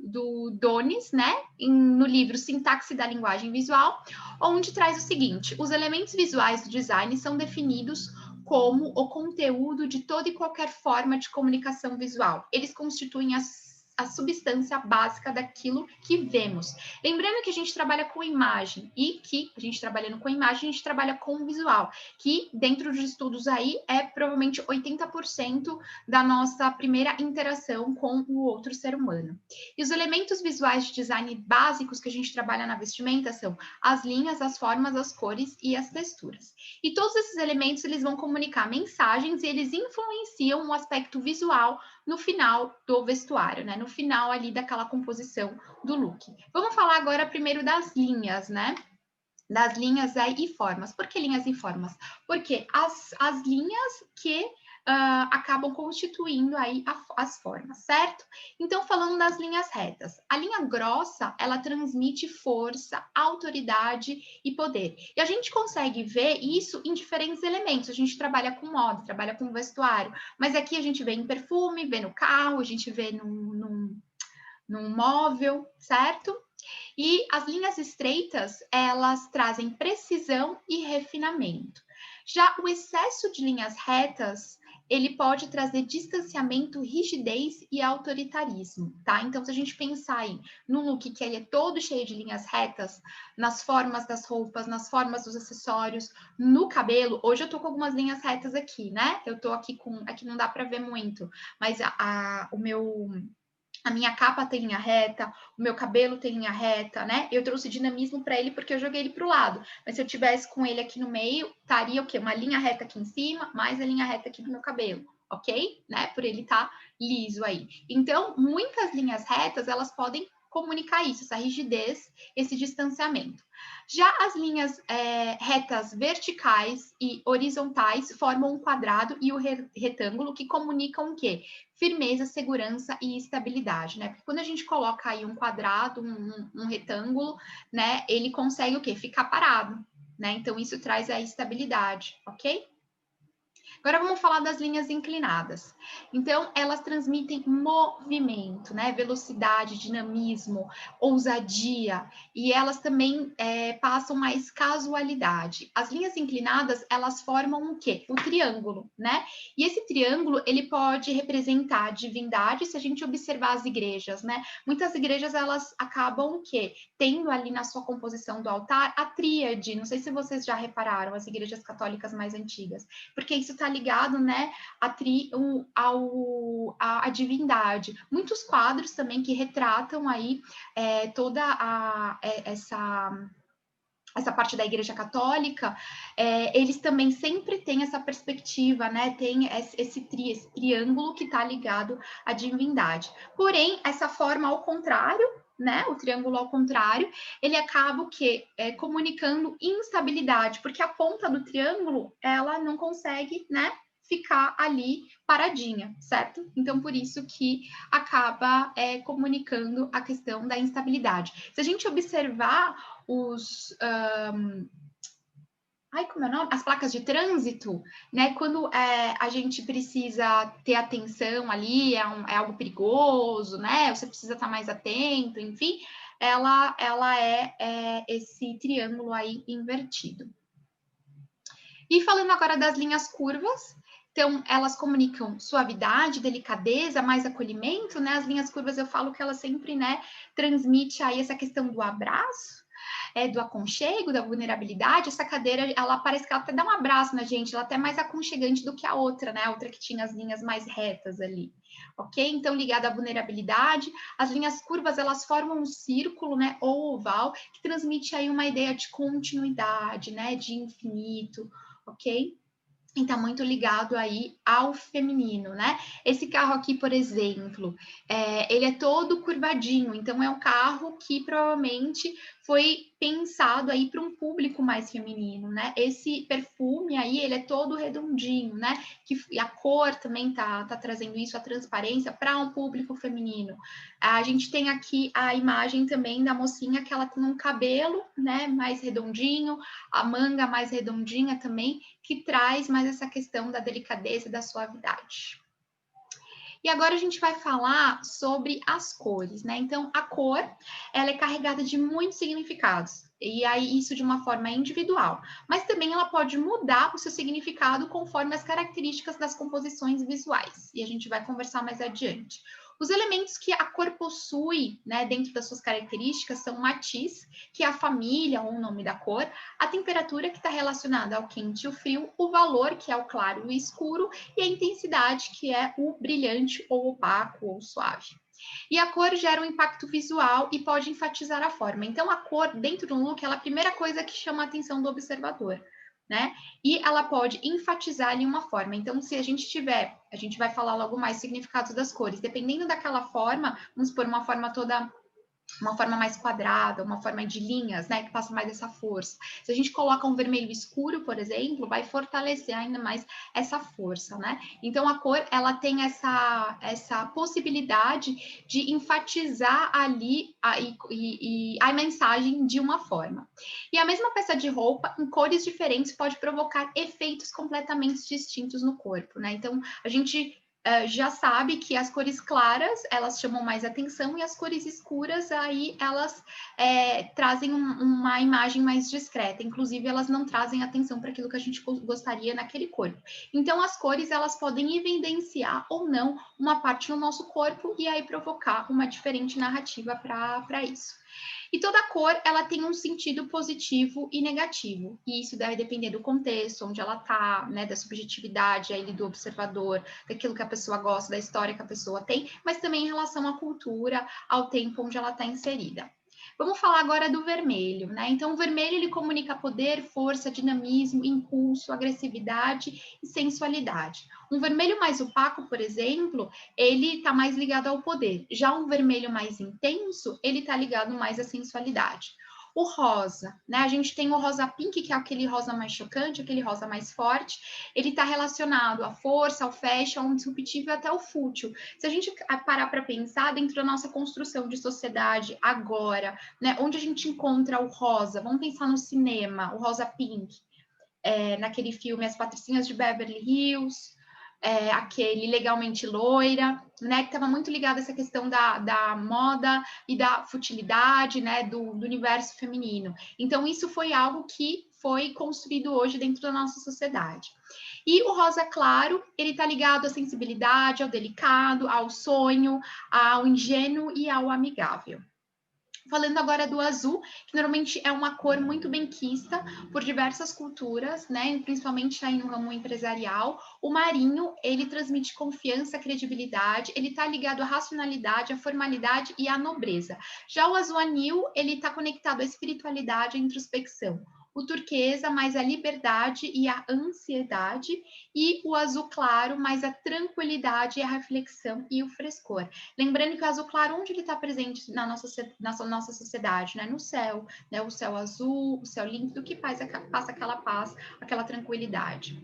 Donis, né, no livro Sintaxe da Linguagem Visual, onde traz o seguinte: os elementos visuais do design são definidos como o conteúdo de toda e qualquer forma de comunicação visual. Eles constituem a substância básica daquilo que vemos. Lembrando que a gente trabalha com imagem e que a gente trabalhando com imagem, a gente trabalha com visual, que dentro dos estudos aí é provavelmente 80% da nossa primeira interação com o outro ser humano. E os elementos visuais de design básicos que a gente trabalha na vestimenta são as linhas, as formas, as cores e as texturas. E todos esses elementos, eles vão comunicar mensagens e eles influenciam o aspecto visual no final do vestuário, né? No final ali daquela composição do look. Vamos falar agora primeiro das linhas, né? Das linhas e formas. Por que linhas e formas? Porque as linhas que acabam constituindo aí as formas, certo? Então, falando das linhas retas, a linha grossa, ela transmite força, autoridade e poder. E a gente consegue ver isso em diferentes elementos. A gente trabalha com moda, trabalha com vestuário, mas aqui a gente vê em perfume, vê no carro, a gente vê num móvel, certo? E as linhas estreitas, elas trazem precisão e refinamento. Já o excesso de linhas retas, ele pode trazer distanciamento, rigidez e autoritarismo, tá? Então, se a gente pensar aí no look que ele é todo cheio de linhas retas, nas formas das roupas, nas formas dos acessórios, no cabelo, hoje eu tô com algumas linhas retas aqui, né? Eu tô aqui com, aqui não dá para ver muito, mas a minha capa tem linha reta, o meu cabelo tem linha reta, né? Eu trouxe dinamismo para ele porque eu joguei ele para o lado. Mas se eu tivesse com ele aqui no meio, estaria o quê? Uma linha reta aqui em cima, mais a linha reta aqui no meu cabelo, ok? Né? Por ele estar liso aí. Então, muitas linhas retas, elas podem comunicar isso, essa rigidez, esse distanciamento. Já as linhas retas verticais e horizontais formam um quadrado e o retângulo que comunicam o quê? Firmeza, segurança e estabilidade, né? Porque quando a gente coloca aí um quadrado, um retângulo, né? Ele consegue o quê? Ficar parado, né? Então, isso traz a estabilidade, ok? Agora vamos falar das linhas inclinadas. Então, elas transmitem movimento, né? Velocidade, dinamismo, ousadia, e elas também passam mais casualidade. As linhas inclinadas, elas formam o quê? O triângulo, né? E esse triângulo, ele pode representar a divindade, se a gente observar as igrejas, né? Muitas igrejas, elas acabam o quê? Tendo ali na sua composição do altar a tríade. Não sei se vocês já repararam, as igrejas católicas mais antigas, porque isso está ligado, né, à divindade. Muitos quadros também que retratam aí toda essa parte da Igreja Católica, eles também sempre têm essa perspectiva, né? Tem esse triângulo que está ligado à divindade. Porém, essa forma ao contrário, né? O triângulo ao contrário, ele acaba o quê? Comunicando instabilidade, porque a ponta do triângulo, ela não consegue, né? Ficar ali paradinha, certo? Então, por isso que acaba comunicando a questão da instabilidade. Se a gente observar como é o nome? As placas de trânsito, né? Quando a gente precisa ter atenção ali, é algo perigoso, né? Você precisa estar mais atento, enfim, ela é esse triângulo aí invertido. E falando agora das linhas curvas, então elas comunicam suavidade, delicadeza, mais acolhimento, né? As linhas curvas eu falo que elas sempre, né, transmite aí essa questão do abraço, do aconchego, da vulnerabilidade. Essa cadeira, ela parece que ela até dá um abraço na gente, ela é até mais aconchegante do que a outra, né? A outra que tinha as linhas mais retas ali, ok? Então, ligada à vulnerabilidade, as linhas curvas, elas formam um círculo, né, ou oval, que transmite aí uma ideia de continuidade, né, de infinito, ok? E tá muito ligado aí ao feminino, né? Esse carro aqui, por exemplo, ele é todo curvadinho, então é um carro que provavelmente foi pensado aí para um público mais feminino, né? Esse perfume aí, ele é todo redondinho, né? E a cor também tá trazendo isso, a transparência para um público feminino. A gente tem aqui a imagem também da mocinha que ela tem um cabelo, né, mais redondinho, a manga mais redondinha também, que traz mais essa questão da delicadeza e da suavidade. E agora a gente vai falar sobre as cores, né? Então, a cor, ela é carregada de muitos significados. E aí, isso de uma forma individual. Mas também ela pode mudar o seu significado conforme as características das composições visuais. E a gente vai conversar mais adiante. Os elementos que a cor possui, né, dentro das suas características, são o matiz, que é a família ou o nome da cor, a temperatura, que está relacionada ao quente e o frio, o valor, que é o claro e o escuro, e a intensidade, que é o brilhante ou opaco ou suave. E a cor gera um impacto visual e pode enfatizar a forma. Então, a cor, dentro do look, ela é a primeira coisa que chama a atenção do observador, né? E ela pode enfatizar ali uma forma. Então, se a gente vai falar logo mais significados das cores. Dependendo daquela forma, vamos supor uma forma toda uma forma mais quadrada, uma forma de linhas, né, que passa mais essa força. Se a gente coloca um vermelho escuro, por exemplo, vai fortalecer ainda mais essa força, né? Então a cor, ela tem essa possibilidade de enfatizar ali a mensagem de uma forma. E a mesma peça de roupa, em cores diferentes, pode provocar efeitos completamente distintos no corpo, né? Então a gente já sabe que as cores claras, elas chamam mais atenção, e as cores escuras, aí elas trazem uma imagem mais discreta. Inclusive, elas não trazem atenção para aquilo que a gente gostaria naquele corpo. Então, as cores, elas podem evidenciar ou não uma parte no nosso corpo e aí provocar uma diferente narrativa para isso. E toda cor, ela tem um sentido positivo e negativo. E isso deve depender do contexto, onde ela está, né, da subjetividade aí do observador, daquilo que a pessoa gosta, da história que a pessoa tem, mas também em relação à cultura, ao tempo onde ela está inserida. Vamos falar agora do vermelho, né? Então, o vermelho, ele comunica poder, força, dinamismo, impulso, agressividade e sensualidade. Um vermelho mais opaco, por exemplo, ele está mais ligado ao poder. Já um vermelho mais intenso, ele está ligado mais à sensualidade. O rosa, né? A gente tem o rosa pink, que é aquele rosa mais chocante, aquele rosa mais forte. Ele está relacionado à força, ao fashion, ao disruptivo e até ao fútil. Se a gente parar para pensar dentro da nossa construção de sociedade agora, né? Onde a gente encontra o rosa? Vamos pensar no cinema, o rosa pink, naquele filme As Patricinhas de Beverly Hills, aquele Legalmente Loira, né, que estava muito ligado a essa questão da moda e da futilidade, né, do universo feminino. Então, isso foi algo que foi construído hoje dentro da nossa sociedade. E o rosa claro, ele está ligado à sensibilidade, ao delicado, ao sonho, ao ingênuo e ao amigável. Falando agora do azul, que normalmente é uma cor muito bem quista por diversas culturas, né? Principalmente aí no ramo empresarial. O marinho, ele transmite confiança, credibilidade, ele está ligado à racionalidade, à formalidade e à nobreza. Já o azul anil, ele está conectado à espiritualidade e à introspecção. O turquesa, mais a liberdade e a ansiedade, e o azul claro, mais a tranquilidade, a reflexão e o frescor. Lembrando que o azul claro, onde ele está presente na nossa sociedade, né? No céu, né? O céu azul, o céu límpido, que passa aquela paz, aquela tranquilidade.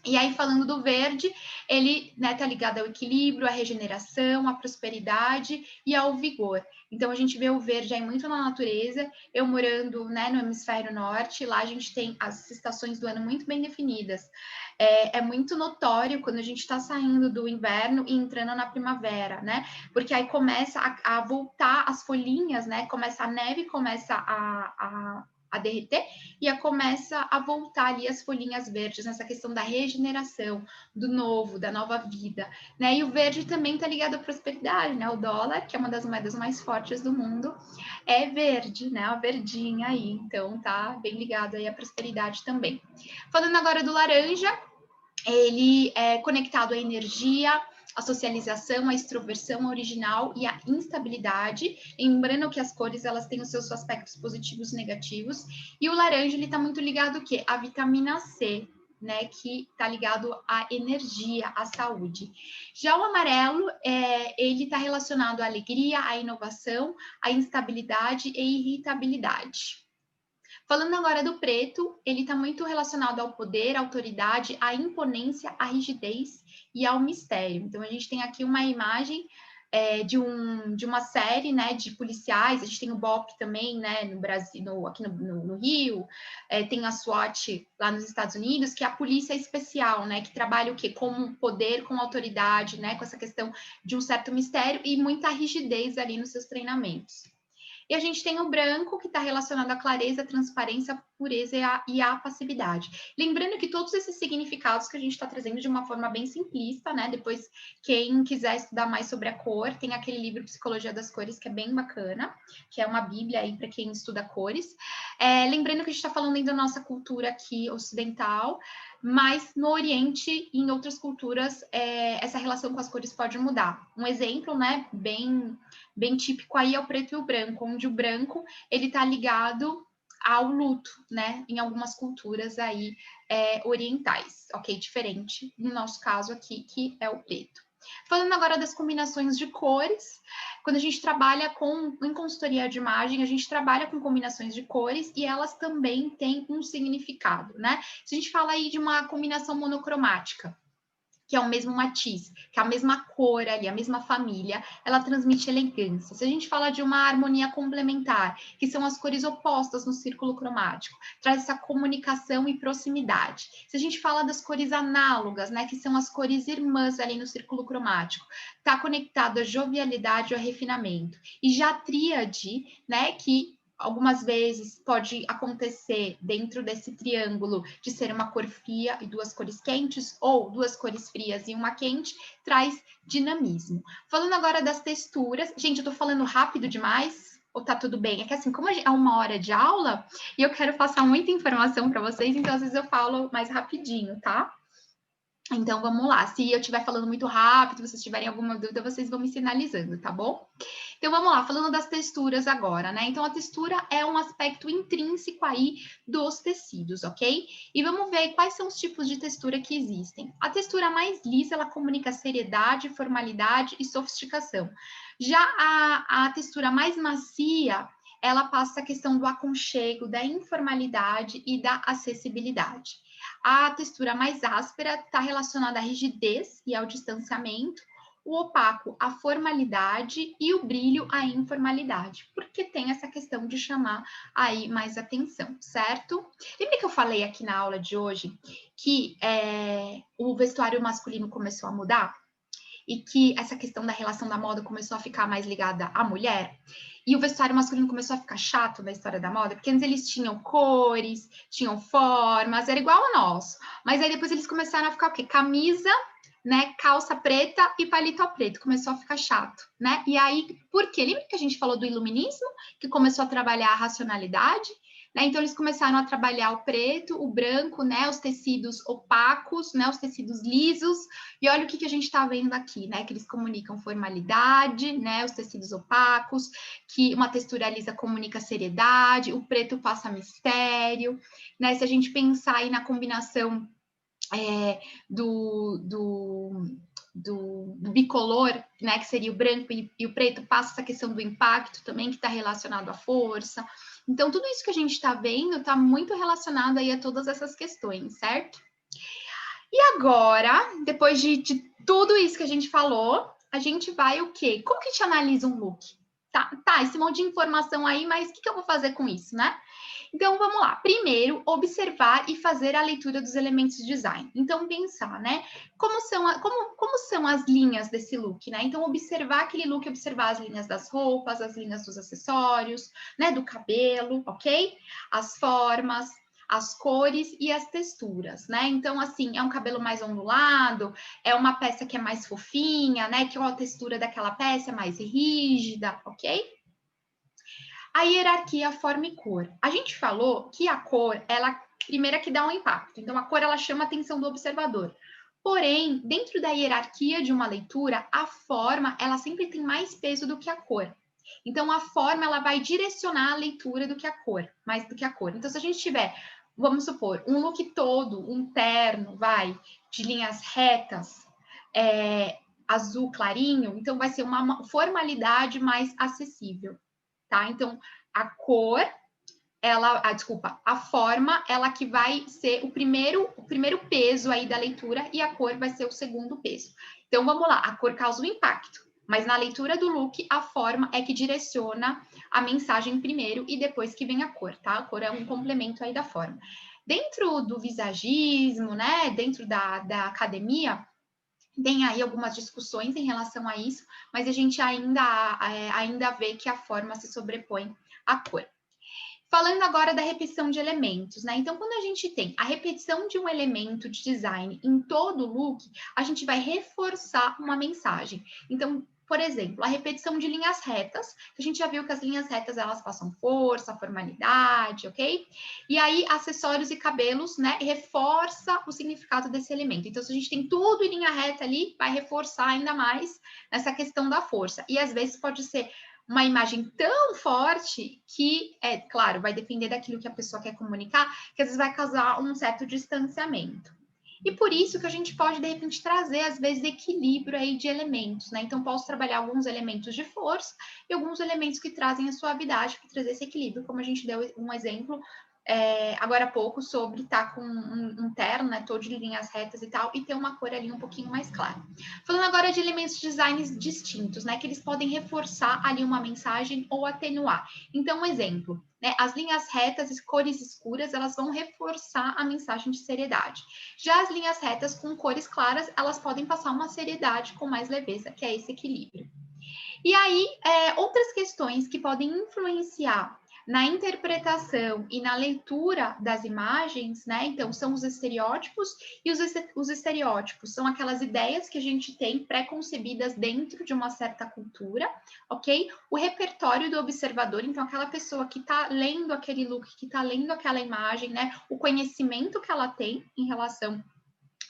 E aí, falando do verde, ele, né, tá ligado ao equilíbrio, à regeneração, à prosperidade e ao vigor. Então, a gente vê o verde aí muito na natureza. Eu morando, né, no hemisfério norte, lá a gente tem as estações do ano muito bem definidas. É muito notório quando a gente está saindo do inverno e entrando na primavera, né? Porque aí começa a voltar as folhinhas, né? Começa a neve, começa a derreter e começa a voltar ali as folhinhas verdes, nessa questão da regeneração, do novo, da nova vida, né? E o verde também está ligado à prosperidade, né? O dólar, que é uma das moedas mais fortes do mundo, é verde, né? A verdinha aí, então tá bem ligado aí à prosperidade também. Falando agora do laranja, ele é conectado à energia, a socialização, a extroversão, a original e a instabilidade. Lembrando que as cores, elas têm os seus aspectos positivos e negativos. E o laranja, ele está muito ligado ao quê? A vitamina C, né, que está ligado à energia, à saúde. Já o amarelo, ele está relacionado à alegria, à inovação, à instabilidade e irritabilidade. Falando agora do preto, ele está muito relacionado ao poder, à autoridade, à imponência, à rigidez e ao mistério. Então, a gente tem aqui uma imagem de uma série, né, de policiais. A gente tem o BOP também, né, no Brasil, aqui no Rio. Tem a SWAT lá nos Estados Unidos, que é a polícia especial, né, que trabalha o quê? Com poder, com autoridade, né, com essa questão de um certo mistério e muita rigidez ali nos seus treinamentos. E a gente tem o branco, que está relacionado à clareza, transparência, pureza e à passividade. Lembrando que todos esses significados que a gente está trazendo de uma forma bem simplista, né? Depois, quem quiser estudar mais sobre a cor, tem aquele livro Psicologia das Cores, que é bem bacana, que é uma bíblia aí para quem estuda cores. Lembrando que a gente está falando ainda da nossa cultura aqui ocidental, mas no Oriente e em outras culturas, essa relação com as cores pode mudar. Um exemplo, né, bem típico aí é o preto e o branco, onde o branco, ele está ligado ao luto, né, em algumas culturas aí orientais, ok? Diferente no nosso caso aqui, que é o preto. Falando agora das combinações de cores, quando a gente trabalha em consultoria de imagem, a gente trabalha com combinações de cores e elas também têm um significado, né? Se a gente fala aí de uma combinação monocromática, que é o mesmo matiz, que é a mesma cor ali, a mesma família, ela transmite elegância. Se a gente fala de uma harmonia complementar, que são as cores opostas no círculo cromático, traz essa comunicação e proximidade. Se a gente fala das cores análogas, né, que são as cores irmãs ali no círculo cromático, está conectado à jovialidade e ao refinamento. E já a tríade, né, que algumas vezes pode acontecer dentro desse triângulo de ser uma cor fria e duas cores quentes, ou duas cores frias e uma quente, traz dinamismo. Falando agora das texturas, gente, eu tô falando rápido demais? Ou tá tudo bem? É que assim, como é uma hora de aula, e eu quero passar muita informação para vocês, então às vezes eu falo mais rapidinho, tá? Então, vamos lá. Se eu estiver falando muito rápido, vocês tiverem alguma dúvida, vocês vão me sinalizando, tá bom? Então, vamos lá. Falando das texturas agora, né? Então, a textura é um aspecto intrínseco aí dos tecidos, ok? E vamos ver quais são os tipos de textura que existem. A textura mais lisa, ela comunica seriedade, formalidade e sofisticação. Já a textura mais macia, ela passa a questão do aconchego, da informalidade e da acessibilidade. A textura mais áspera está relacionada à rigidez e ao distanciamento, o opaco à formalidade e o brilho à informalidade, porque tem essa questão de chamar aí mais atenção, certo? Lembra que eu falei aqui na aula de hoje que o vestuário masculino começou a mudar? E que essa questão da relação da moda começou a ficar mais ligada à mulher? E o vestuário masculino começou a ficar chato na história da moda, porque antes eles tinham cores, tinham formas, era igual ao nosso. Mas aí depois eles começaram a ficar o quê? Camisa, né, calça preta e paletó preto. Começou a ficar chato, né? E aí, por quê? Lembra que a gente falou do iluminismo, que começou a trabalhar a racionalidade? Né? Então, eles começaram a trabalhar o preto, o branco, né? Os tecidos opacos, né? Os tecidos lisos. E olha o que a gente está vendo aqui, né? Que eles comunicam formalidade, né? Os tecidos opacos, que uma textura lisa comunica seriedade, o preto passa mistério, né? Se a gente pensar aí na combinação do bicolor, né, que seria o branco e o preto, passa essa questão do impacto também, que está relacionado à força. Então, tudo isso que a gente está vendo está muito relacionado aí a todas essas questões, certo? E agora, depois de tudo isso que a gente falou, a gente vai o quê? Como que a gente analisa um look? Tá, esse monte de informação aí, mas o que eu vou fazer com isso, né? Então, vamos lá. Primeiro, observar e fazer a leitura dos elementos de design. Então, pensar, né? Como são as linhas desse look, né? Então, observar aquele look, observar as linhas das roupas, as linhas dos acessórios, né? Do cabelo, ok? As formas, as cores e as texturas, né? Então, assim, é um cabelo mais ondulado, é uma peça que é mais fofinha, né? Que a textura daquela peça é mais rígida, ok? A hierarquia, forma e cor. A gente falou que a cor, ela primeiro é que dá um impacto. Então, a cor, ela chama a atenção do observador. Porém, dentro da hierarquia de uma leitura, a forma, ela sempre tem mais peso do que a cor. Então, a forma, ela vai direcionar a leitura do que a cor, mais do que a cor. Então, se a gente tiver, vamos supor, um look todo, um terno, de linhas retas, azul clarinho, então vai ser uma formalidade mais acessível. Tá? Então, a cor, a forma, ela que vai ser o primeiro peso aí da leitura e a cor vai ser o segundo peso. Então, vamos lá, a cor causa o impacto, mas na leitura do look, a forma é que direciona a mensagem primeiro e depois que vem a cor, tá? A cor é um complemento aí da forma. Dentro do visagismo, né, dentro da academia, tem aí algumas discussões em relação a isso, mas a gente ainda vê que a forma se sobrepõe à cor. Falando agora da repetição de elementos, né? Então, quando a gente tem a repetição de um elemento de design em todo o look, a gente vai reforçar uma mensagem. Então, por exemplo, a repetição de linhas retas, a gente já viu que as linhas retas, elas passam força, formalidade, ok? E aí, acessórios e cabelos, né, reforça o significado desse elemento. Então, se a gente tem tudo em linha reta ali, vai reforçar ainda mais essa questão da força. E às vezes pode ser uma imagem tão forte que, claro, vai depender daquilo que a pessoa quer comunicar, que às vezes vai causar um certo distanciamento. E por isso que a gente pode, de repente, trazer, às vezes, equilíbrio aí de elementos, né? Então, posso trabalhar alguns elementos de força e alguns elementos que trazem a suavidade para trazer esse equilíbrio, como a gente deu um exemplo agora há pouco sobre estar com um terno, né, todo de linhas retas e tal, e ter uma cor ali um pouquinho mais clara. Falando agora de elementos de designs distintos, né, que eles podem reforçar ali uma mensagem ou atenuar. Então, um exemplo, né, as linhas retas e cores escuras, elas vão reforçar a mensagem de seriedade. Já as linhas retas com cores claras, elas podem passar uma seriedade com mais leveza, que é esse equilíbrio. E aí, outras questões que podem influenciar na interpretação e na leitura das imagens, né? Então, são os estereótipos, e os estereótipos são aquelas ideias que a gente tem pré-concebidas dentro de uma certa cultura, ok? O repertório do observador, então, aquela pessoa que está lendo aquele look, que está lendo aquela imagem, né? O conhecimento que ela tem em relação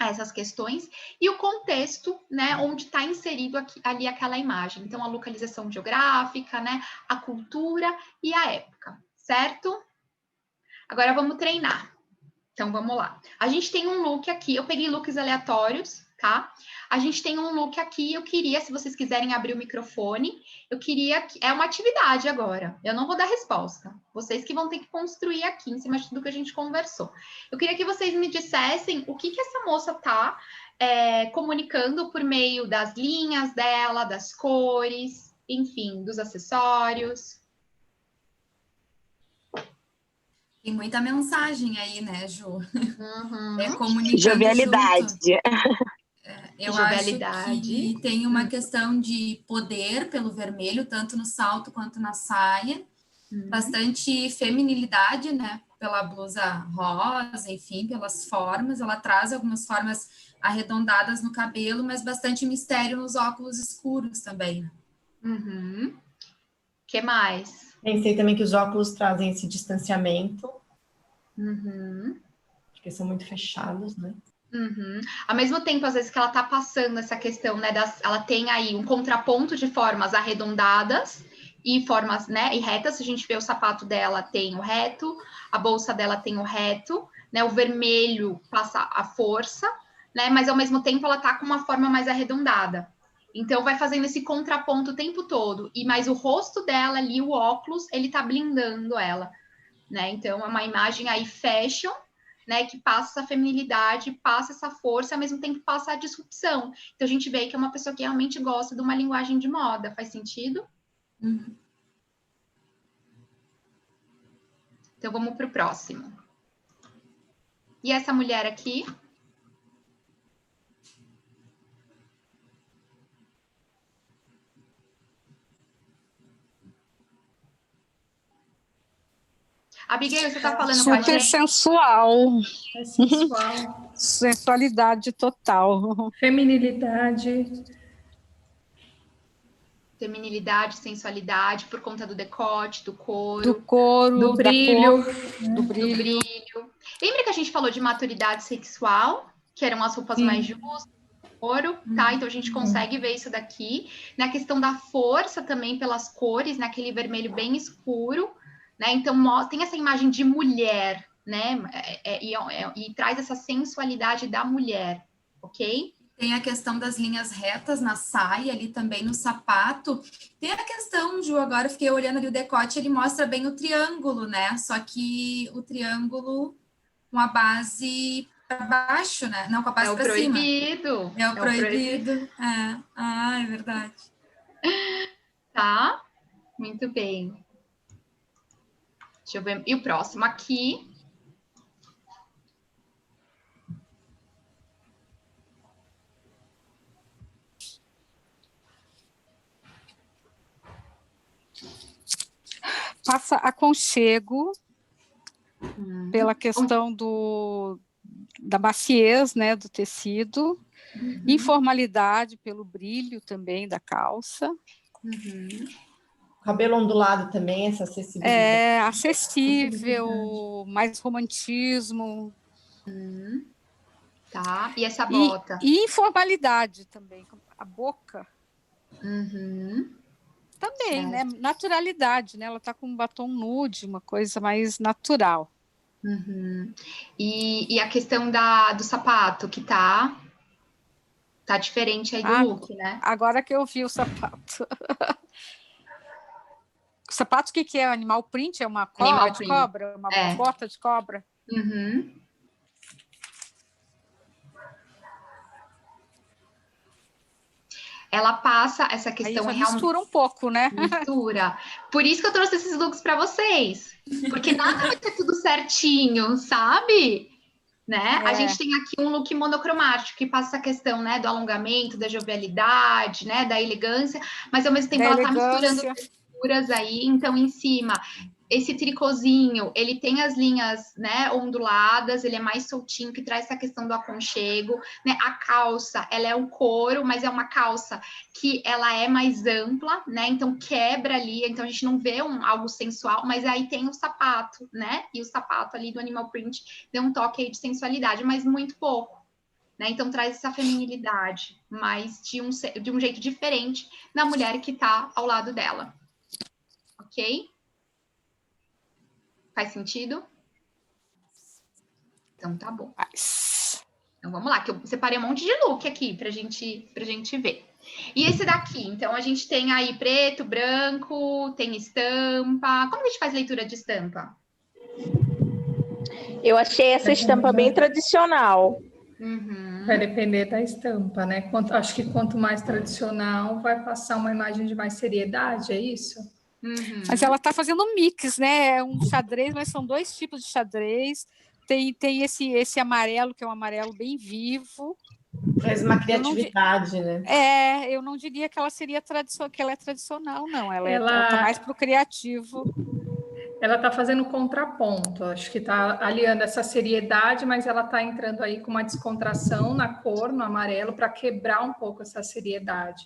a essas questões, e o contexto, né, onde está inserido ali aquela imagem. Então, a localização geográfica, né, a cultura e a época, certo? Agora vamos treinar. Então, vamos lá. A gente tem um look aqui, eu peguei looks aleatórios, tá? A gente tem um look aqui, eu queria, se vocês quiserem abrir o microfone, eu queria, é uma atividade agora, eu não vou dar resposta, vocês que vão ter que construir aqui, em cima de tudo que a gente conversou. Eu queria que vocês me dissessem o que essa moça tá comunicando por meio das linhas dela, das cores, enfim, dos acessórios.
Tem muita mensagem aí, né, Ju?
Uhum.
Comunicando
Jovialidade.
junto. Eu acho
Jovialidade.
que tem uma questão de poder pelo vermelho, tanto no salto quanto na saia. Bastante feminilidade, né? Pela blusa rosa, enfim, pelas formas. Ela traz algumas formas arredondadas no cabelo, mas bastante mistério nos óculos escuros também.
Uhum. Que mais?
Pensei também que os óculos trazem esse distanciamento.
Uhum.
Porque são muito fechados, né?
Uhum. Ao mesmo tempo, às vezes, que ela tá passando essa questão, né? Ela tem aí um contraponto de formas arredondadas e formas, né? E retas. Se a gente vê o sapato dela, tem o reto, a bolsa dela tem o reto, né? O vermelho passa a força, né? Mas ao mesmo tempo ela tá com uma forma mais arredondada. Então vai fazendo esse contraponto o tempo todo. E mais o rosto dela ali, o óculos, ele tá blindando ela, né? Então é uma imagem aí fashion, né, que passa essa feminilidade, passa essa força, ao mesmo tempo passa a disrupção. Então a gente vê que é uma pessoa que realmente gosta de uma linguagem de moda. Faz sentido?
Uhum.
Então vamos para o próximo. E essa mulher aqui? Abigail, você está falando com a
Super
gente?
sensual.
É sensual.
Sensualidade total.
Feminilidade.
Feminilidade, sensualidade, por conta do decote, do couro.
Do couro,
Do brilho.
do brilho.
Do brilho. Lembra que a gente falou de maturidade sexual? Que eram as roupas mais justas, couro, tá? Então a gente consegue ver isso daqui. Na questão da força também pelas cores, naquele vermelho bem escuro, né? Então tem essa imagem de mulher, né? E traz essa sensualidade da mulher, ok?
Tem a questão das linhas retas na saia, ali também no sapato. Tem a questão, Ju, agora eu fiquei olhando ali o decote, ele mostra bem o triângulo, né? Só que o triângulo com a base para baixo, né? Não, com a base para cima. É o proibido. É verdade.
Tá? Muito bem. Deixa eu ver. E o próximo aqui.
Passa aconchego pela questão da maciez, né, do tecido, informalidade pelo brilho também da calça.
Cabelo ondulado também, essa acessibilidade.
É acessível, mais romantismo.
Tá? E essa bota?
E informalidade também, a boca. Também,
Certo.
né? Naturalidade, né? Ela tá com um batom nude, uma coisa mais natural.
Uhum. E a questão do sapato, que tá diferente aí do look, né?
Agora que eu vi o sapato. O sapato, o que é? Animal print? É uma cobra de cobra? Uma bota de cobra?
Uhum. Ela passa essa questão
aí já mistura um pouco, né?
Mistura. Por isso que eu trouxe esses looks para vocês. Porque nada vai ter tudo certinho, sabe? Né? A gente tem aqui um look monocromático que passa essa questão, né, do alongamento, da jovialidade, né, da elegância, mas ao mesmo tempo ela tá misturando texturas aí, então em cima esse tricôzinho, ele tem as linhas, né, onduladas, ele é mais soltinho, que traz essa questão do aconchego, né? A calça, ela é um couro, mas é uma calça que ela é mais ampla, né? Então quebra ali, então a gente não vê algo sensual, mas aí tem o sapato, né? E o sapato ali do animal print deu um toque aí de sensualidade, mas muito pouco, né? Então traz essa feminilidade, mas de um jeito diferente da mulher que tá ao lado dela. Ok? Faz sentido? Então tá bom. Então vamos lá, que eu separei um monte de look aqui pra gente ver. E esse daqui, então a gente tem aí preto, branco, tem estampa. Como a gente faz leitura de estampa?
Eu achei essa estampa bem tradicional.
Uhum.
Vai depender da estampa, né? Acho que quanto mais tradicional, vai passar uma imagem de mais seriedade, é isso?
Uhum.
Mas ela está fazendo um mix, né? É um xadrez, mas são dois tipos de xadrez. Tem esse amarelo, que é um amarelo bem vivo.
Traz uma criatividade, né?
Eu não diria que ela seria que ela é tradicional, não. Ela tá mais para o criativo.
Ela está fazendo contraponto, acho que está aliando essa seriedade, mas ela está entrando aí com uma descontração na cor, no amarelo, para quebrar um pouco essa seriedade.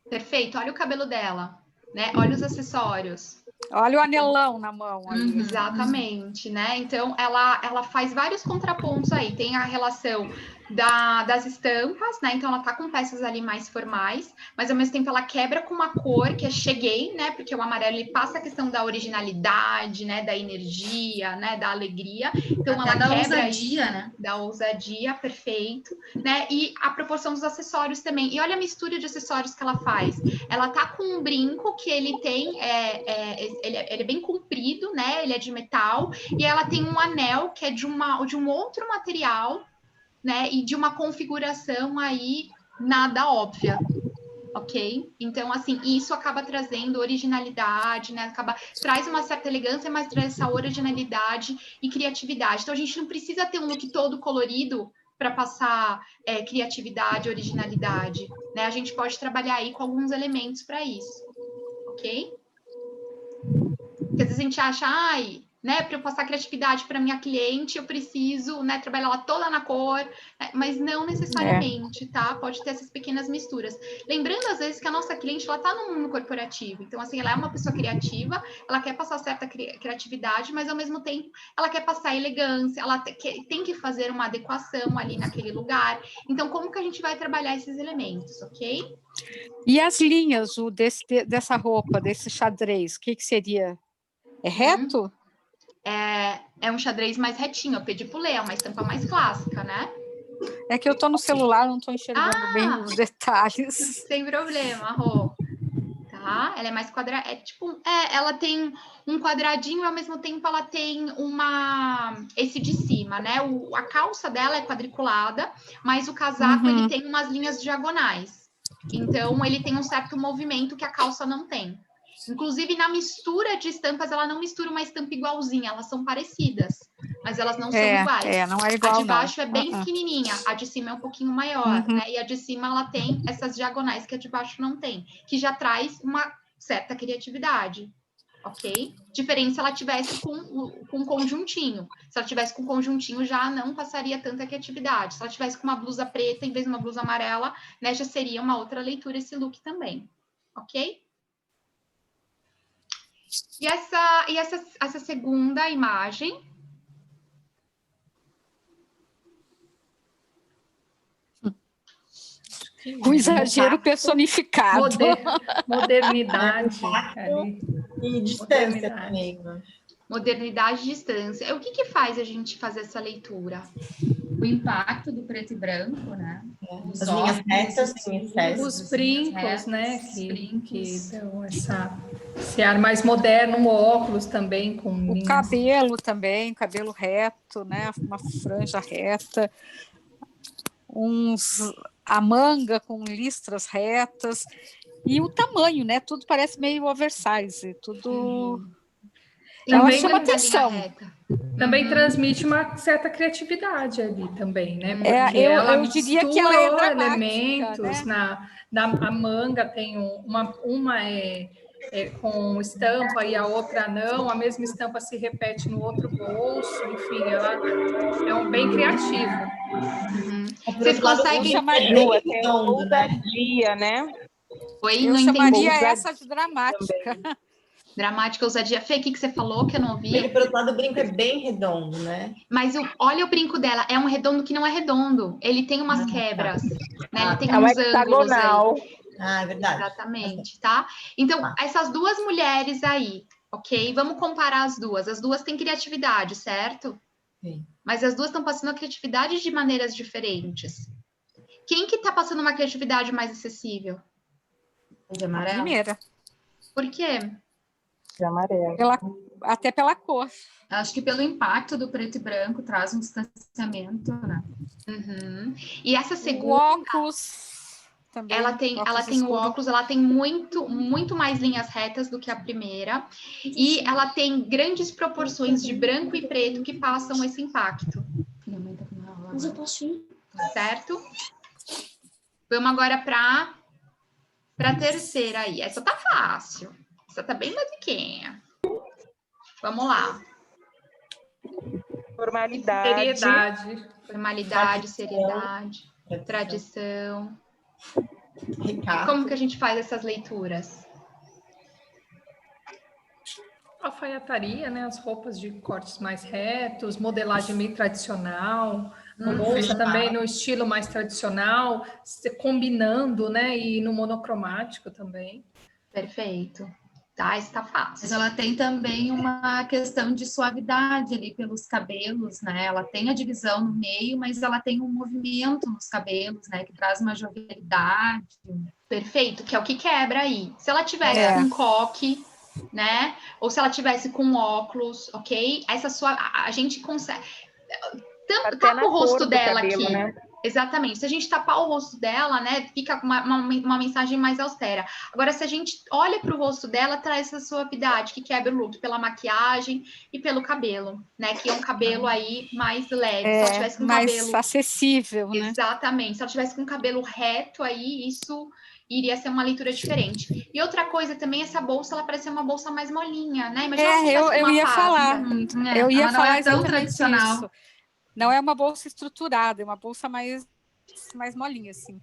Perfeito, olha o cabelo dela, né? Olha os acessórios.
Olha o anelão na mão ali.
Exatamente, né? Então ela faz vários contrapontos aí. Tem a relação das estampas, né? Então ela tá com peças ali mais formais, mas ao mesmo tempo ela quebra com uma cor que é cheguei, né? Porque o amarelo ele passa a questão da originalidade, né? Da energia, né? Da alegria. Então
até
ela
da
quebra
ousadia,
isso,
né?
Da ousadia, perfeito, né? E a proporção dos acessórios também. E olha a mistura de acessórios que ela faz. Ela tá com um brinco que ele tem, ele é bem comprido, né? Ele é de metal, e ela tem um anel que é de um outro material, né? E de uma configuração aí nada óbvia. Ok? Então, assim, isso acaba trazendo originalidade, né? Traz uma certa elegância, mas traz essa originalidade e criatividade. Então, a gente não precisa ter um look todo colorido para passar criatividade, originalidade, né? A gente pode trabalhar aí com alguns elementos para isso, ok? Porque às vezes a gente acha, né, para eu passar criatividade para minha cliente, eu preciso, né, trabalhar ela toda na cor, né, mas não necessariamente, tá? Pode ter essas pequenas misturas. Lembrando, às vezes, que a nossa cliente, ela tá no mundo corporativo, então, assim, ela é uma pessoa criativa, ela quer passar certa criatividade, mas, ao mesmo tempo, ela quer passar elegância, ela tem que fazer uma adequação ali naquele lugar. Então, como que a gente vai trabalhar esses elementos, ok?
E as linhas dessa roupa, desse xadrez, o que seria? É reto?
É um xadrez mais retinho, eu pedi pulê, é uma estampa mais clássica, né?
É que eu estou no celular, não estou enxergando bem os detalhes.
Sem problema, Rô. Tá? Ela é mais quadrada, ela tem um quadradinho e ao mesmo tempo ela tem esse de cima, né? A calça dela é quadriculada, mas o casaco ele tem umas linhas diagonais. Então ele tem um certo movimento que a calça não tem. Inclusive, na mistura de estampas, ela não mistura uma estampa igualzinha, elas são parecidas, mas elas não são iguais.
Não é igual,
a de baixo
não.
É bem pequenininha, a de cima é um pouquinho maior, né? E a de cima, ela tem essas diagonais que a de baixo não tem, que já traz uma certa criatividade, ok? Diferente se ela tivesse com conjuntinho. Se ela tivesse com conjuntinho, já não passaria tanta criatividade. Se ela tivesse com uma blusa preta em vez de uma blusa amarela, né, já seria uma outra leitura esse look também, ok? E essa segunda imagem.
O exagero personificado.
Modernidade.
E distância também, né?
Modernidade e distância. O que que faz a gente fazer essa leitura?
O impacto do preto e branco, né?
As linhas retas, em excesso.
Os brincos, né?
Os
Que
brincos.
dão esse ar mais moderno, o óculos também com
O
linhas.
cabelo também, cabelo reto, né? Uma franja reta. A manga com listras retas. E o tamanho, né? Tudo parece meio oversize. Tudo... Ela
Também
chama
muita linha
atenção.
reta.
Também transmite uma certa criatividade ali também, né? Porque
eu diria que ela é
misturou
dramática,
elementos,
né?
a manga tem uma com estampa e a outra não, a mesma estampa se repete no outro bolso, enfim, ela é bem criativo.
Vocês conseguem...
Lua, tem ousadia, né?
Oi,
Eu
não
chamaria
entendi.
essa de dramática.
Dramática, ousadia. Fê, o que você falou que eu não ouvi?
Ele, por outro lado, o brinco é bem redondo, né?
Mas olha o brinco dela, é um redondo que não é redondo. Ele tem umas quebras, né? Ele tem
É um
uns ângulos
hexagonal.
aí.
Ah, é verdade.
Exatamente, tá? Então, essas duas mulheres aí, ok? Vamos comparar as duas. As duas têm criatividade, certo?
Sim.
Mas as duas estão passando a criatividade de maneiras diferentes. Quem que tá passando uma criatividade mais acessível?
De
A
amarelo.
primeira.
Por quê?
De amarelo.
Até pela cor.
Acho que pelo impacto do preto e branco traz um distanciamento, né?
Uhum. E essa
O
segunda,
óculos também.
ela tem o
escuro.
óculos, ela tem muito mais linhas retas do que a primeira. E ela tem grandes proporções de branco e preto que passam esse impacto.
Mas eu posso ir?
Certo? Vamos agora para a terceira aí. Essa tá fácil. Essa tá bem basiquinha. Vamos lá.
Formalidade.
Seriedade.
Formalidade, seriedade, tradição.
Ricardo.
Como que a gente faz essas leituras?
Alfaiataria, né? As roupas de cortes mais retos, modelagem meio tradicional, a bolsa também no estilo mais tradicional, combinando, né? E no monocromático também.
Perfeito. Tá, isso tá fácil.
Mas ela tem também uma questão de suavidade ali pelos cabelos, né? Ela tem a divisão no meio, mas ela tem um movimento nos cabelos, né? Que traz uma jovialidade.
Perfeito, que é o que quebra aí. Se ela tivesse com coque, né? Ou se ela tivesse com óculos, ok? Essa sua, a gente consegue. Tapa o rosto dela
cabelo,
aqui.
né?
Exatamente. Se a gente tapar o rosto dela, né, fica uma mensagem mais austera. Agora, se a gente olha para o rosto dela, traz essa suavidade que quebra o look pela maquiagem e pelo cabelo, né? Que é um cabelo aí mais leve. Se ela tivesse com
mais
cabelo
acessível, né?
Exatamente. Se ela tivesse com cabelo reto aí, isso iria ser uma leitura diferente. E outra coisa também, essa bolsa, ela parece ser uma bolsa mais molinha, né? Imagina se tivesse
eu
uma
ia
pasta.
falar. Eu ia
ela não
falar
é tão
exatamente
tradicional.
isso. Não é uma bolsa estruturada, é uma bolsa mais molinha, assim.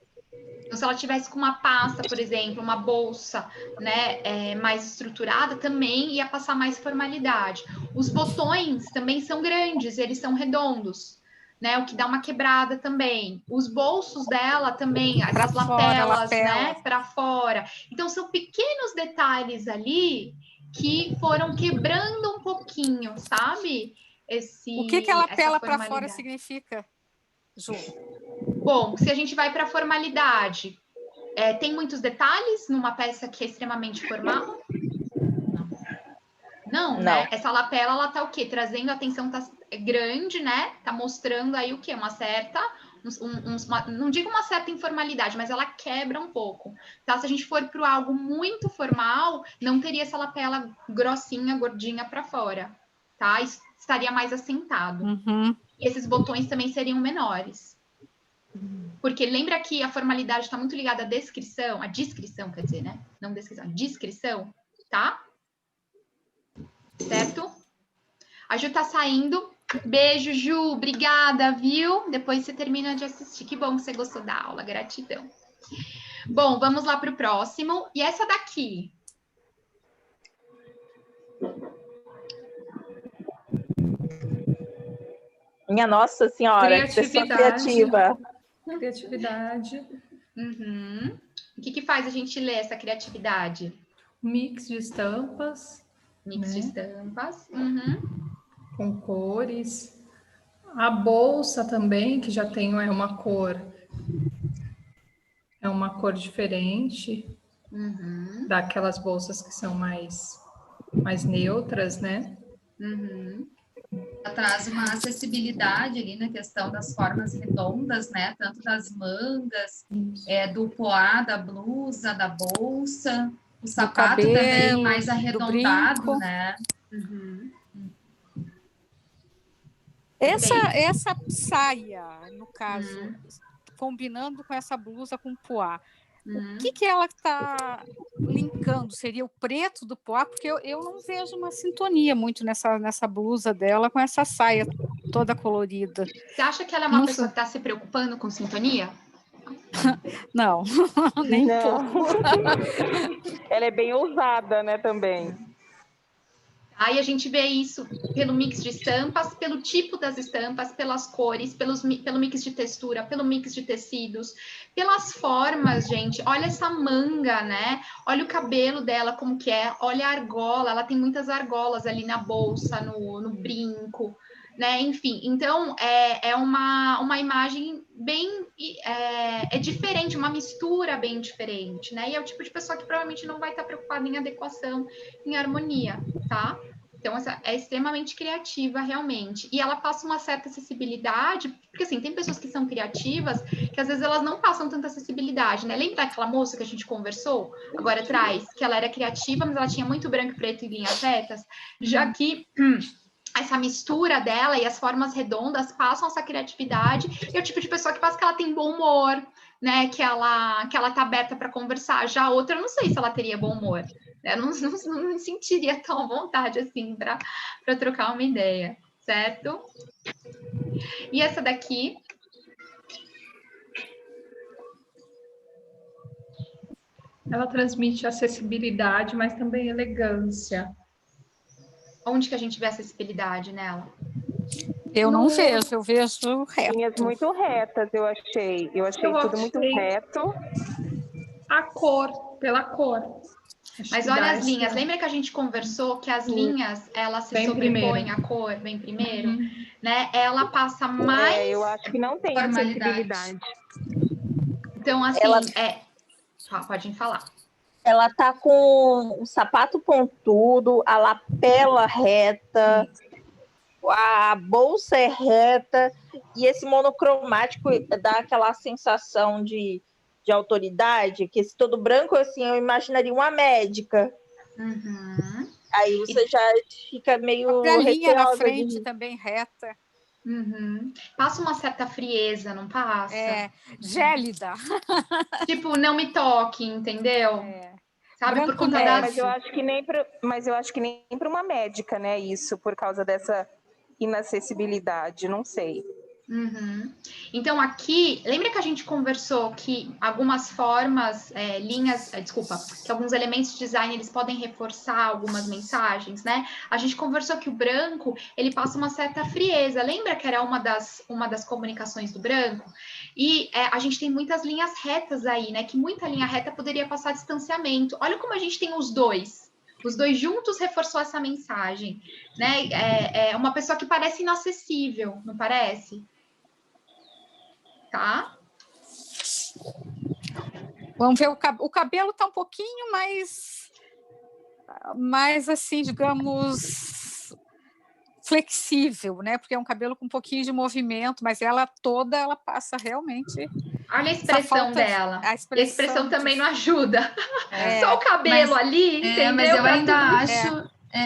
Então, se ela tivesse com uma pasta, por exemplo, uma bolsa, né, mais estruturada, também ia passar mais formalidade. Os botões também são grandes, eles são redondos, né, o que dá uma quebrada também. Os bolsos dela também, essas lapelas, né, para fora. Então, são pequenos detalhes ali que foram quebrando um pouquinho, sabe?
O que a lapela para fora
formalidade.
significa, Ju?
Bom, se a gente vai para a formalidade, tem muitos detalhes numa peça que é extremamente formal? Não, né? Essa lapela, ela tá o quê? Trazendo a atenção, tá grande, né? Tá mostrando aí o quê? Uma certa, não digo uma certa informalidade, mas ela quebra um pouco. Tá? Se a gente for para algo muito formal, não teria essa lapela grossinha, gordinha para fora, tá? Isso estaria mais assentado.
Uhum.
E esses botões também seriam menores. Porque lembra que a formalidade está muito ligada à descrição, quer dizer, né? Não descrição, a descrição, tá? Certo? A Ju tá saindo. Beijo, Ju. Obrigada, viu? Depois você termina de assistir. Que bom que você gostou da aula. Gratidão. Bom, vamos lá para o próximo. E essa daqui?
Minha Nossa Senhora, que pessoa criativa.
Criatividade.
Uhum. O que faz a gente ler essa criatividade?
Mix de estampas.
Mix de
né?
estampas.
Com cores. A bolsa também, que já tem é uma cor diferente daquelas bolsas que são mais neutras, né?
Ela traz uma acessibilidade ali na questão das formas redondas, né? Tanto das mangas, do poá, da blusa, da bolsa, o sapato
cabelo,
também mais
do
arredondado,
brinco.
né?
Essa saia, no caso, combinando com essa blusa com poá, o que ela está linkando? Seria o preto do poá? Porque eu não vejo uma sintonia muito nessa blusa dela com essa saia toda colorida.
Você acha que ela é uma pessoa que está se preocupando com sintonia?
Não, nem um pouco.
Ela é bem ousada, né, também.
Aí a gente vê isso pelo mix de estampas, pelo tipo das estampas, pelas cores, pelo mix de textura, pelo mix de tecidos, pelas formas, gente. Olha essa manga, né? Olha o cabelo dela, como que é. Olha a argola, ela tem muitas argolas ali na bolsa, no brinco, né? Enfim, então é uma imagem bem diferente, uma mistura bem diferente, né? E é o tipo de pessoa que provavelmente não vai estar preocupada em adequação, em harmonia, tá? Então, essa é extremamente criativa, realmente. E ela passa uma certa acessibilidade, porque, assim, tem pessoas que são criativas que, às vezes, elas não passam tanta acessibilidade, né? Lembra daquela moça que a gente conversou agora atrás? Que ela era criativa, mas ela tinha muito branco, preto e linhas retas? Já que essa mistura dela e as formas redondas passam essa criatividade, e é o tipo de pessoa que passa que ela tem bom humor, né? Que ela tá aberta para conversar. Já a outra, eu não sei se ela teria bom humor. Eu não me sentiria tão à vontade assim para trocar uma ideia, certo? E essa daqui?
Ela transmite acessibilidade, mas também elegância.
Onde que a gente vê acessibilidade nela?
Eu não vejo, eu vejo reto.
Linhas muito retas, eu achei. Eu achei tudo muito reto.
A cor, pela cor.
Mas olha as linhas. Lembra que a gente conversou que as linhas, elas se sobrepõem, a cor vem primeiro? Né? Ela passa mais...
eu acho que não tem acessibilidade.
Então, assim, pode falar.
Ela tá com o sapato pontudo, a lapela reta, a bolsa é reta, e esse monocromático dá aquela sensação de autoridade, que esse todo branco, assim, eu imaginaria uma médica. Aí você já fica meio
a linha na
receosa
frente também reta.
Passa uma certa frieza, não passa?
Gélida.
Tipo, não me toque, entendeu? Sabe, por conta das...
Mas eu acho que nem para uma médica, né, isso, por causa dessa inacessibilidade, não sei.
Então, aqui, lembra que a gente conversou que algumas formas, que alguns elementos de design, eles podem reforçar algumas mensagens, né? A gente conversou que o branco, ele passa uma certa frieza. Lembra que era uma das comunicações do branco? E a gente tem muitas linhas retas aí, né? Que muita linha reta poderia passar distanciamento. Olha como a gente tem os dois. Os dois juntos reforçou essa mensagem, né? É uma pessoa que parece inacessível, não parece? Tá?
Vamos ver, o cabelo tá um pouquinho mais assim, digamos, flexível, né? Porque é um cabelo com um pouquinho de movimento, mas ela passa realmente...
Olha a expressão dela. A expressão também não ajuda. Só o cabelo ali, entendeu?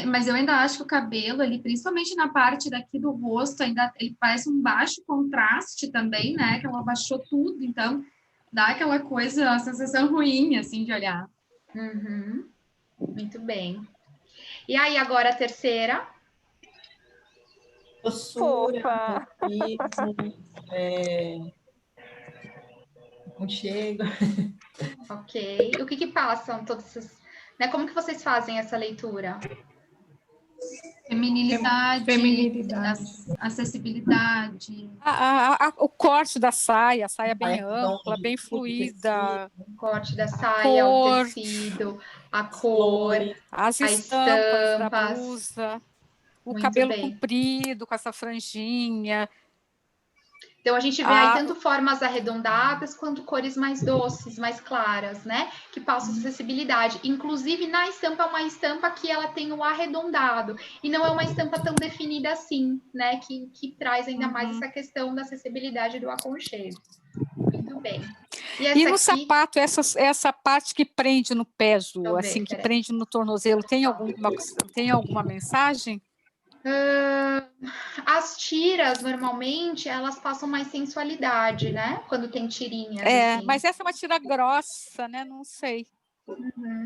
Mas eu ainda acho que o cabelo ali, principalmente na parte daqui do rosto, ele parece um baixo contraste também, né? Que ela abaixou tudo, então dá aquela coisa, a sensação ruim, assim, de olhar.
Muito bem. E aí, agora a terceira?
Doçura, aconchego.
Ok. O que passam todos esses... Né? Como que vocês fazem essa leitura?
Feminilidade,
Feminilidade.
acessibilidade.
O corte da saia, a saia bem ampla, bem fluida.
O corte da saia,
cor,
o tecido, a cor,
as
as
estampas da
estampas.
blusa, o
Muito
cabelo
bem.
comprido com essa franjinha.
Então, a gente vê aí tanto formas arredondadas quanto cores mais doces, mais claras, né? Que passam acessibilidade. Inclusive, na estampa, é uma estampa que ela tem o arredondado. E não é uma estampa tão definida assim, né? Que traz ainda mais essa questão da acessibilidade do aconchego. Muito bem.
E no sapato, essa parte que prende no pé, Ju, assim, que
peraí.
prende no tornozelo, tem alguma mensagem?
As tiras, normalmente, elas passam mais sensualidade, né? Quando tem tirinhas, assim.
Mas essa é uma tira grossa, né? Não sei.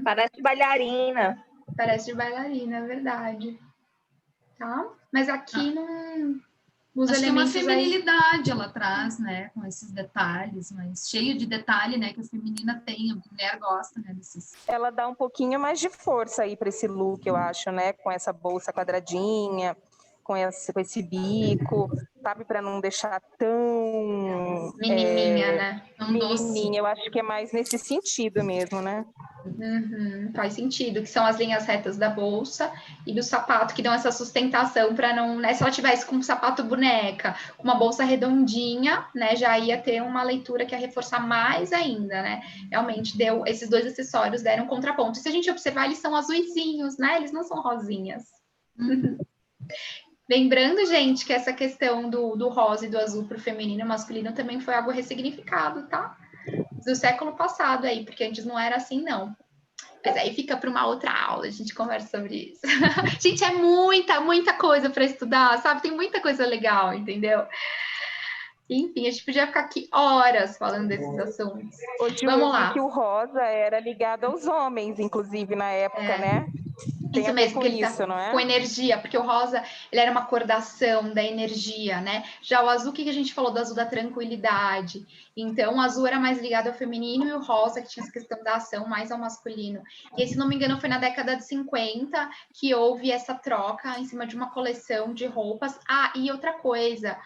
Parece bailarina.
Parece de bailarina, é verdade. Tá? Mas aqui não... Os
Acho que é uma
elementos
feminilidade ela traz, né? Com esses detalhes, mas cheio de detalhe, né? Que a feminina tem, a mulher gosta, né? Desses...
Ela dá um pouquinho mais de força aí para esse look, eu acho, né? Com essa bolsa quadradinha, com esse bico, sabe? Para não deixar tão
menininha, né?
Menininha. Eu acho que é mais nesse sentido mesmo, né?
Faz sentido, que são as linhas retas da bolsa e do sapato que dão essa sustentação para não, né? Se ela tivesse com um sapato boneca, com uma bolsa redondinha, né? Já ia ter uma leitura que ia reforçar mais ainda, né? Realmente esses dois acessórios deram contraponto. Se a gente observar, eles são azuizinhos, né? Eles não são rosinhas. Lembrando, gente, que essa questão do rosa e do azul para o feminino e masculino também foi algo ressignificado, tá? Do século passado aí, porque antes não era assim, não. Mas aí fica para uma outra aula, a gente conversa sobre isso. Gente, é muita coisa para estudar, sabe? Tem muita coisa legal, entendeu? Enfim, a gente podia ficar aqui horas falando desses assuntos. Vamos lá.
Que o rosa era ligado aos homens, inclusive, na época, né? Tem
Isso
a ver
mesmo,
com
porque ele
isso,
tá
não é?
com energia, porque o rosa, ele era uma cor da ação, da energia, né? Já o azul, o que a gente falou do azul da tranquilidade? Então, o azul era mais ligado ao feminino e o rosa, que tinha essa questão da ação, mais ao masculino. E aí, se não me engano, foi na década de 50 que houve essa troca em cima de uma coleção de roupas. Ah, e outra coisa,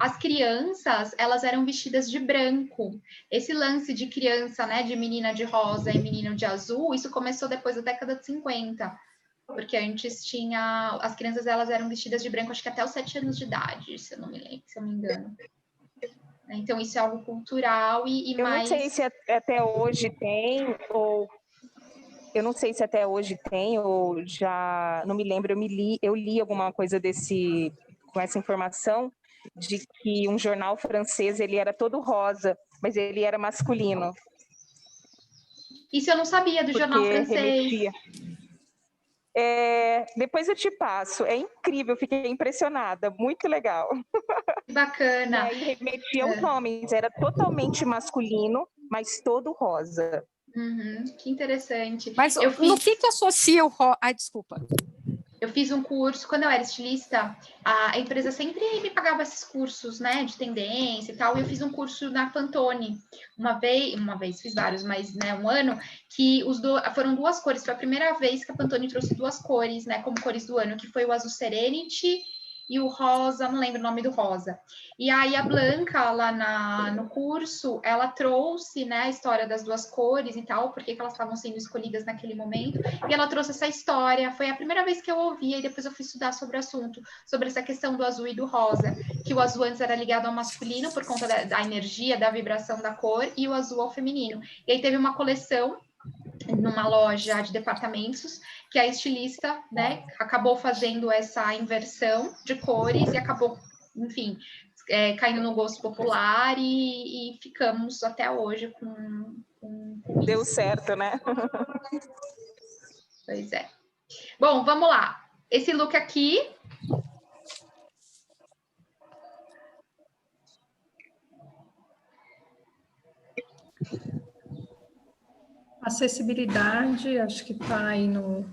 as crianças, elas eram vestidas de branco. Esse lance de criança, né, de menina de rosa e menino de azul, isso começou depois da década de 50, porque antes tinha, as crianças, elas eram vestidas de branco, acho que até os 7 anos de idade, se eu não me engano. Então, isso é algo cultural e
eu
mais...
não sei se até hoje tem, ou... Eu não sei se até hoje tem, ou já... Não me lembro, eu li alguma coisa com essa informação, de que um jornal francês, ele era todo rosa, mas ele era masculino.
Isso eu não sabia do jornal francês.
Depois eu te passo. É incrível, fiquei impressionada. Muito legal.
Que bacana.
E remetia aos homens. Era totalmente masculino, mas todo rosa.
Que interessante.
Mas no que associa o rosa... Ai, desculpa.
Eu fiz um curso, quando eu era estilista, a empresa sempre me pagava esses cursos, né, de tendência e tal, e eu fiz um curso na Pantone, uma vez, fiz vários, mas, né, um ano, que foram duas cores, foi a primeira vez que a Pantone trouxe duas cores, né, como cores do ano, que foi o azul Serenity e o rosa, não lembro o nome do rosa. E aí a Blanca, lá no curso, ela trouxe, né, a história das duas cores e tal, porque elas estavam sendo escolhidas naquele momento, e ela trouxe essa história. Foi a primeira vez que eu ouvi, e depois eu fui estudar sobre o assunto, sobre essa questão do azul e do rosa, que o azul antes era ligado ao masculino por conta da energia, da vibração da cor, e o azul ao feminino. E aí teve uma coleção numa loja de departamentos, que a estilista, né, acabou fazendo essa inversão de cores e acabou, enfim, caindo no gosto popular e ficamos até hoje com
Deu
isso.
certo, né?
Pois é. Bom, vamos lá. Esse look aqui...
Acessibilidade, acho que está aí no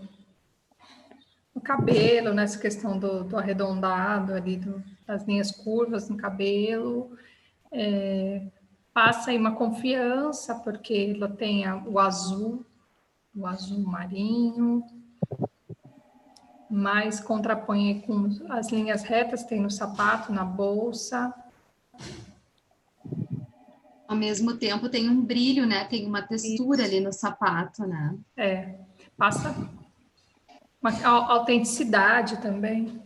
cabelo, nessa questão do arredondado ali, das linhas curvas no cabelo. Passa aí uma confiança, porque ela tem o azul marinho, mas contrapõe com as linhas retas, tem no sapato, na bolsa.
Ao mesmo tempo tem um brilho, né? Tem uma textura ali no sapato, né?
Passa uma autenticidade também.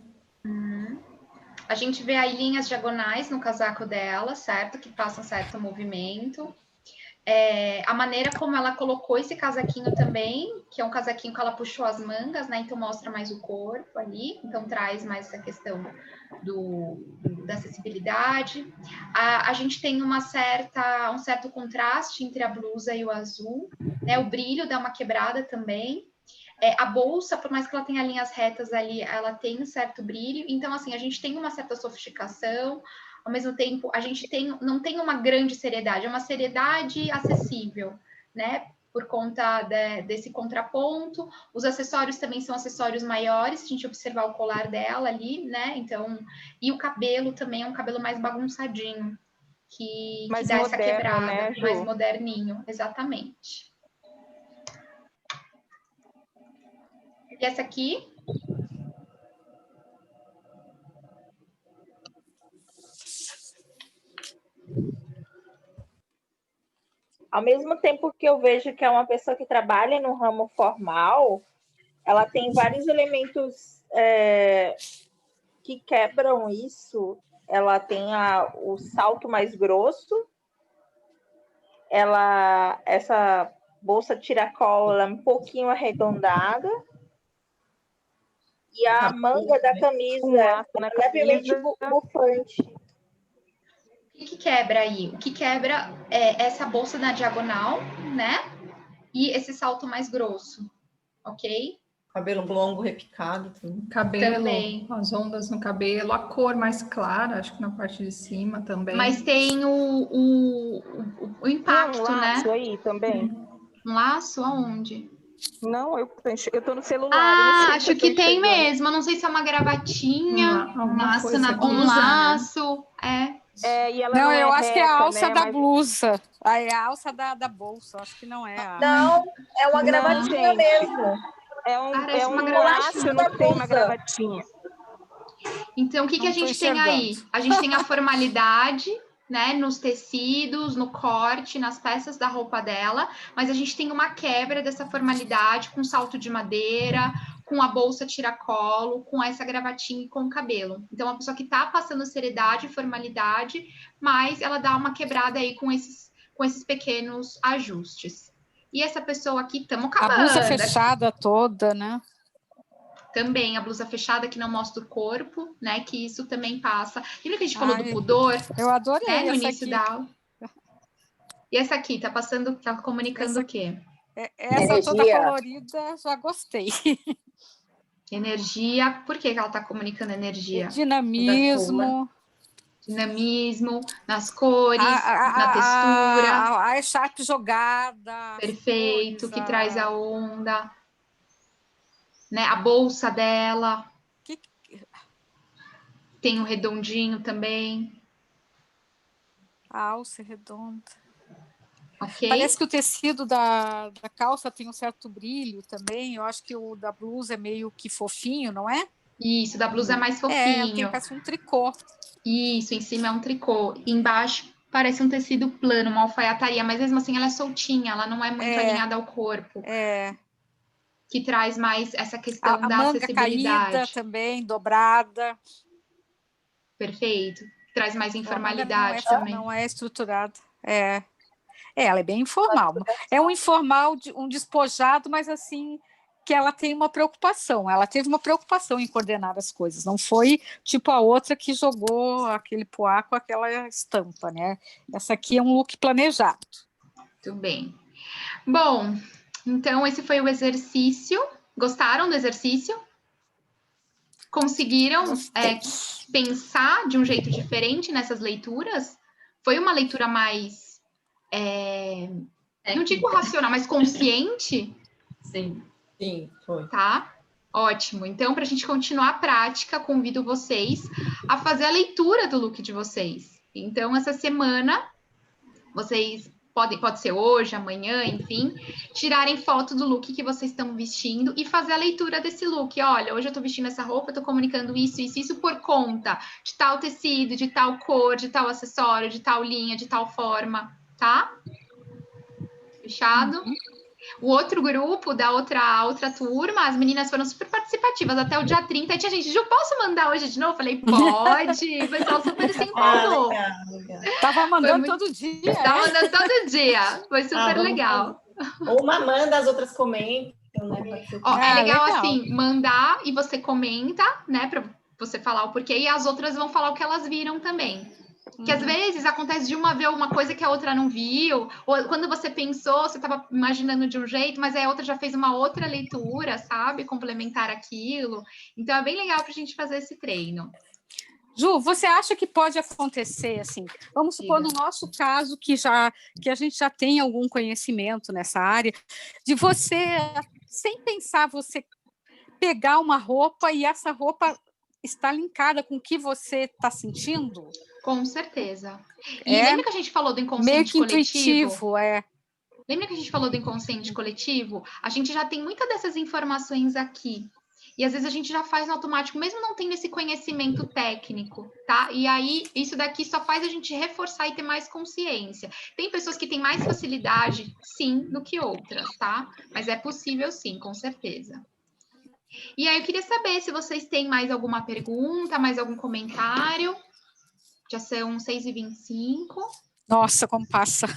A gente vê aí linhas diagonais no casaco dela, certo? Que passam certo movimento. A maneira como ela colocou esse casaquinho também, que é um casaquinho que ela puxou as mangas, né? Então mostra mais o corpo ali, então traz mais essa questão da acessibilidade. A gente tem um certo contraste entre a blusa e o azul, né? O brilho dá uma quebrada também. A bolsa, por mais que ela tenha linhas retas ali, ela tem um certo brilho. Então, assim, a gente tem uma certa sofisticação, ao mesmo tempo, a gente não tem uma grande seriedade, é uma seriedade acessível, né? Por conta desse contraponto. Os acessórios também são acessórios maiores, se a gente observar o colar dela ali, né? Então, e o cabelo também é um cabelo mais bagunçadinho, que dá essa quebrada, né, mais moderninho, exatamente. E essa aqui?
Ao mesmo tempo que eu vejo que é uma pessoa que trabalha no ramo formal, ela tem vários elementos que quebram isso. Ela tem o salto mais grosso, essa bolsa tiracolo ela é um pouquinho arredondada, e a manga da camisa é levemente bufante.
O que quebra aí? O que quebra é essa bolsa na diagonal, né? E esse salto mais grosso, ok?
Cabelo longo repicado.
Cabelo,
também.
As ondas no cabelo, a cor mais clara, acho que na parte de cima também.
Mas tem o impacto,
um laço,
né?
aí também.
Um laço aonde?
Não, eu tô no celular.
Acho que tem mesmo. Eu não sei se é uma gravatinha,
um laço
na blusa, laço.
E ela
Não, eu acho que é a
reta,
alça
né?
da blusa. É a alça da bolsa, acho que não é a...
Não, é uma gravatinha mesmo.
É um
uma
laço,
gravatinha.
não tem uma gravatinha.
Então, o que a gente tem aí? A gente tem a formalidade, né, nos tecidos, no corte, nas peças da roupa dela, mas a gente tem uma quebra dessa formalidade com salto de madeira, com a bolsa tiracolo, com essa gravatinha e com o cabelo. Então, uma pessoa que tá passando seriedade e formalidade, mas ela dá uma quebrada aí com esses pequenos ajustes. E essa pessoa aqui, estamos acabando.
A blusa fechada toda, né?
Também a blusa fechada que não mostra o corpo, né? Que isso também passa. Lembra que a gente falou do pudor?
Eu adorei,
né, no
essa
início
aqui.
da aula. E essa aqui, tá comunicando o quê?
Essa toda colorida, já gostei.
Energia. Por que ela tá comunicando energia?
Dinamismo.
Dinamismo, nas cores, na textura.
A echarpe jogada.
Perfeito, que traz a onda. Né? A bolsa dela. Tem um redondinho também.
A alça redonda.
Okay.
Parece que o tecido da calça tem um certo brilho também. Eu acho que o da blusa é meio que fofinho, não é?
Isso, da blusa é mais fofinho.
Parece um tricô.
Isso, em cima é um tricô. E embaixo parece um tecido plano, uma alfaiataria, mas mesmo assim ela é soltinha, ela não é muito alinhada ao corpo. Que traz mais essa questão da
manga
acessibilidade.
Caída também, dobrada.
Perfeito. Traz mais informalidade também.
Não é estruturada. Ela é bem informal. É um informal, um despojado, mas assim, que ela tem uma preocupação. Ela teve uma preocupação em coordenar as coisas. Não foi tipo a outra que jogou aquele poá com aquela estampa, né? Essa aqui é um look planejado.
Muito bem. Bom, então esse foi o exercício. Gostaram do exercício? Conseguiram pensar de um jeito diferente nessas leituras? Foi uma leitura mais, não digo racional, mas consciente?
Sim, foi.
Tá? Ótimo. Então, para a gente continuar a prática, convido vocês a fazer a leitura do look de vocês. Então, essa semana, vocês pode ser hoje, amanhã, enfim, tirarem foto do look que vocês estão vestindo e fazer a leitura desse look. Olha, hoje eu tô vestindo essa roupa, eu tô comunicando isso por conta de tal tecido, de tal cor, de tal acessório, de tal linha, de tal forma, tá? Fechado? O outro grupo da outra turma, as meninas foram super participativas até o dia 30. E tinha gente, Ju, posso mandar hoje de novo? Falei, pode. O pessoal super se empolgou.
Legal.
Tava mandando todo dia.
Tava mandando todo dia. Foi super
vamos
legal.
fazer. Ou uma manda, as outras comentam, né? Pode ser
Ó, é legal,
legal
assim, mandar e você comenta, né? Pra você falar o porquê. E as outras vão falar o que elas viram também. Que às vezes acontece de uma ver uma coisa que a outra não viu, ou quando você pensou, você estava imaginando de um jeito, mas a outra já fez uma outra leitura, sabe? Complementar aquilo. Então é bem legal para a gente fazer esse treino.
Ju, você acha que pode acontecer assim? Vamos supor, no nosso caso, que a gente já tem algum conhecimento nessa área, de você, sem pensar, você pegar uma roupa e essa roupa está linkada com o que você está sentindo?
Com certeza. E lembra que a gente falou do inconsciente
meio que
coletivo?
intuitivo,
Lembra que a gente falou do inconsciente coletivo? A gente já tem muitas dessas informações aqui. E às vezes a gente já faz no automático, mesmo não tendo esse conhecimento técnico, tá? E aí, isso daqui só faz a gente reforçar e ter mais consciência. Tem pessoas que têm mais facilidade, sim, do que outras, tá? Mas é possível sim, com certeza. E aí, eu queria saber se vocês têm mais alguma pergunta, mais algum comentário. Já são 6h25.
Nossa, como passa.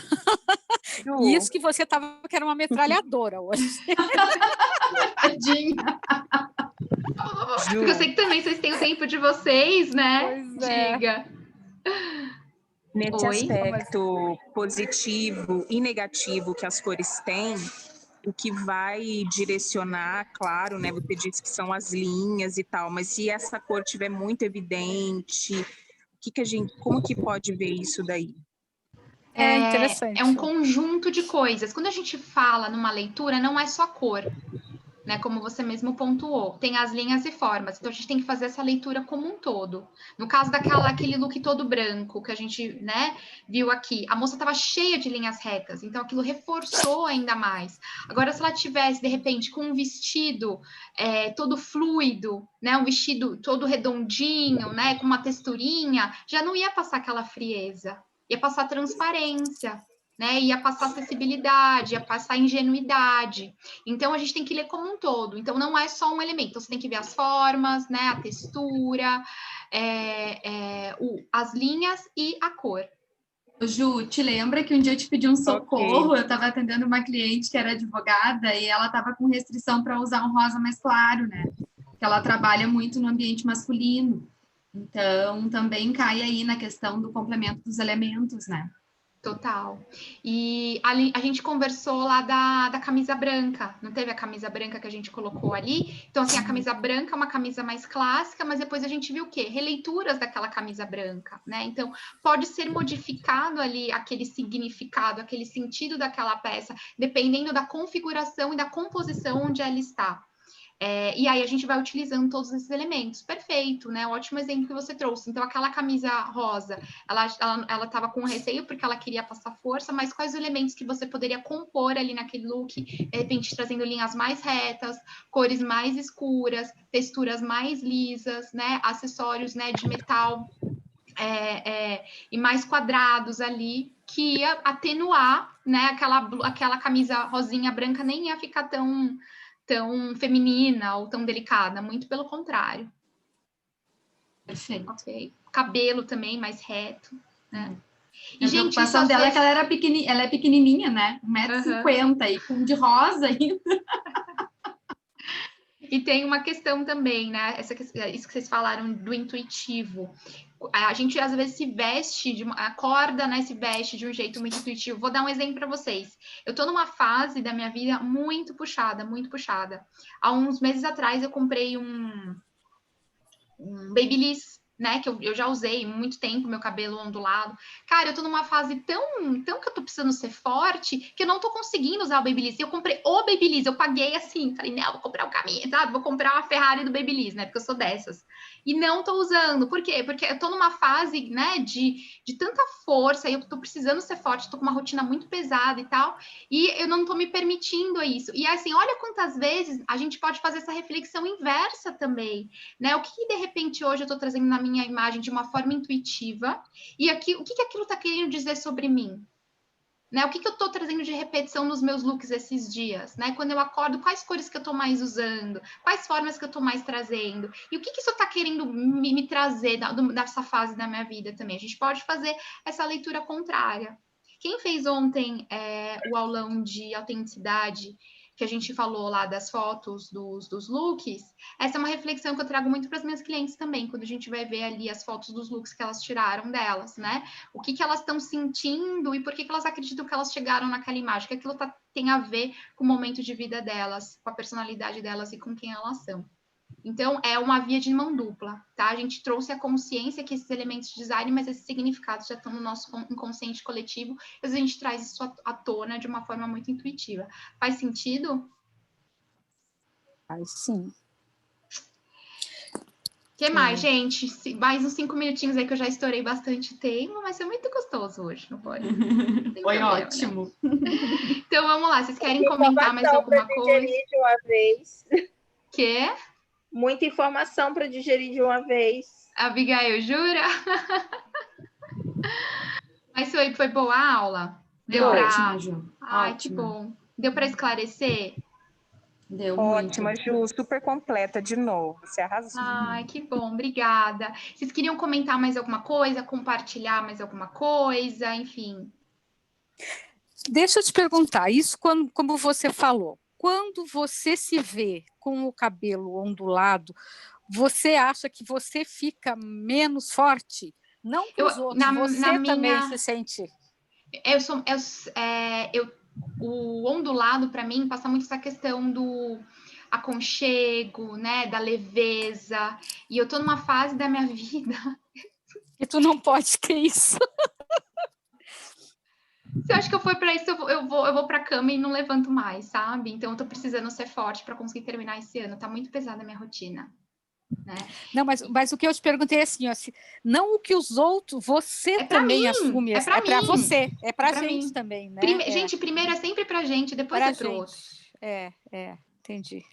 Isso que você estava que era uma metralhadora hoje.
Tadinha. Porque eu sei que também vocês têm o tempo de vocês, né?
Pois é.
Diga.
Nesse
Oi?
aspecto positivo e negativo que as cores têm, o que vai direcionar, claro, né? Você disse que são as linhas e tal, mas se essa cor tiver muito evidente, como que pode ver isso daí?
É interessante.
É um conjunto de coisas. Quando a gente fala numa leitura, não é só cor, né? Como você mesmo pontuou, tem as linhas e formas. Então a gente tem que fazer essa leitura como um todo. No caso aquele look todo branco que a gente, né, viu aqui, a moça estava cheia de linhas retas, então aquilo reforçou ainda mais. Agora, se ela tivesse de repente com um vestido todo fluido, né, um vestido todo redondinho, né, com uma texturinha, já não ia passar aquela frieza. Ia passar transparência, né? Ia passar acessibilidade, ia passar ingenuidade. Então, a gente tem que ler como um todo. Então, não é só um elemento. Então, você tem que ver as formas, né? A textura, as linhas e a cor.
Ju, te lembra que um dia eu te pedi um socorro? Okay. Eu estava atendendo uma cliente que era advogada e ela estava com restrição para usar um rosa mais claro, né? Porque ela trabalha muito no ambiente masculino. Então, também cai aí na questão do complemento dos elementos, né?
Total. E a gente conversou lá da camisa branca, não teve a camisa branca que a gente colocou ali? Então, assim, a camisa branca é uma camisa mais clássica, mas depois a gente viu o quê? Releituras daquela camisa branca, né? Então, pode ser modificado ali aquele significado, aquele sentido daquela peça, dependendo da configuração e da composição onde ela está. E aí a gente vai utilizando todos esses elementos. Perfeito, né? Ótimo exemplo que você trouxe. Então, aquela camisa rosa, ela estava com receio porque ela queria passar força, mas quais os elementos que você poderia compor ali naquele look? De repente, trazendo linhas mais retas, cores mais escuras, texturas mais lisas, né? Acessórios, né, de metal e mais quadrados ali, que ia atenuar, né? Aquela camisa rosinha branca nem ia ficar tão feminina ou tão delicada, muito pelo contrário.
Perfeito.
Ok. Cabelo também mais reto, né?
E, gente, a preocupação dela é que ela é pequenininha, né? 1,50 m e com de rosa ainda.
E tem uma questão também, né? Isso que vocês falaram do intuitivo. A gente às vezes se veste, acorda, né? Se veste de um jeito muito intuitivo. Vou dar um exemplo para vocês. Eu tô numa fase da minha vida muito puxada, muito puxada. Há uns meses atrás eu comprei um Babyliss, né? Que eu já usei muito tempo meu cabelo ondulado. Cara, eu tô numa fase tão que eu tô precisando ser forte que eu não tô conseguindo usar o Babyliss. Eu comprei o Babyliss, eu paguei assim, falei, não, vou comprar o caminho, sabe? Vou comprar uma Ferrari do Babyliss, né? Porque eu sou dessas. E não tô usando. Por quê? Porque eu tô numa fase, né, de tanta força, e eu tô precisando ser forte, tô com uma rotina muito pesada e tal, e eu não tô me permitindo isso. E assim, olha quantas vezes a gente pode fazer essa reflexão inversa também, né? O que de repente hoje eu tô trazendo na minha imagem de uma forma intuitiva, e aqui, o que aquilo tá querendo dizer sobre mim? Né? O que eu estou trazendo de repetição nos meus looks esses dias? Né? Quando eu acordo, quais cores que eu estou mais usando? Quais formas que eu estou mais trazendo? E o que isso está querendo me trazer dessa fase da minha vida também? A gente pode fazer essa leitura contrária. Quem fez ontem o aulão de autenticidade, que a gente falou lá das fotos dos looks, essa é uma reflexão que eu trago muito para as minhas clientes também, quando a gente vai ver ali as fotos dos looks que elas tiraram delas, né? O que elas estão sentindo e por que elas acreditam que elas chegaram naquela imagem, que aquilo tem a ver com o momento de vida delas, com a personalidade delas e com quem elas são. Então, é uma via de mão dupla, tá? A gente trouxe a consciência que esses elementos de design, mas esses significados já estão no nosso inconsciente coletivo, e a gente traz isso à tona de uma forma muito intuitiva. Faz sentido?
Faz sim.
O que mais, gente? Mais uns 5 minutinhos aí que eu já estourei bastante tempo, mas foi muito gostoso hoje, não foi?
Foi ótimo.
Né? Então, vamos lá. Vocês querem comentar mais alguma coisa?
De uma vez.
Quê?
Muita informação para digerir de uma vez.
Abigail, jura? Mas foi boa a aula?
Deu ótimo, Ju.
Ai,
ótimo.
Que bom. Deu para esclarecer?
Deu
Ótima,
muito.
Ju, super completa de novo. Você arrasou.
Ai, que bom, obrigada. Vocês queriam comentar mais alguma coisa, compartilhar mais alguma coisa, enfim?
Deixa eu te perguntar, isso como você falou, quando você se vê com o cabelo ondulado, você acha que você fica menos forte? Não para os outros, você também se sente.
O ondulado, para mim, passa muito essa questão do aconchego, né, da leveza. E eu tô numa fase da minha vida
que tu não pode ter isso.
Se eu acho que eu for para isso, eu vou para a cama e não levanto mais, sabe? Então eu tô precisando ser forte para conseguir terminar esse ano. Tá muito pesada a minha rotina. Né?
Não, mas o que eu te perguntei é assim, ó, não o que os outros, você também assume, é para você, é para a gente mim. Também, né?
Gente, primeiro é sempre pra gente, depois é pro outro.
Entendi.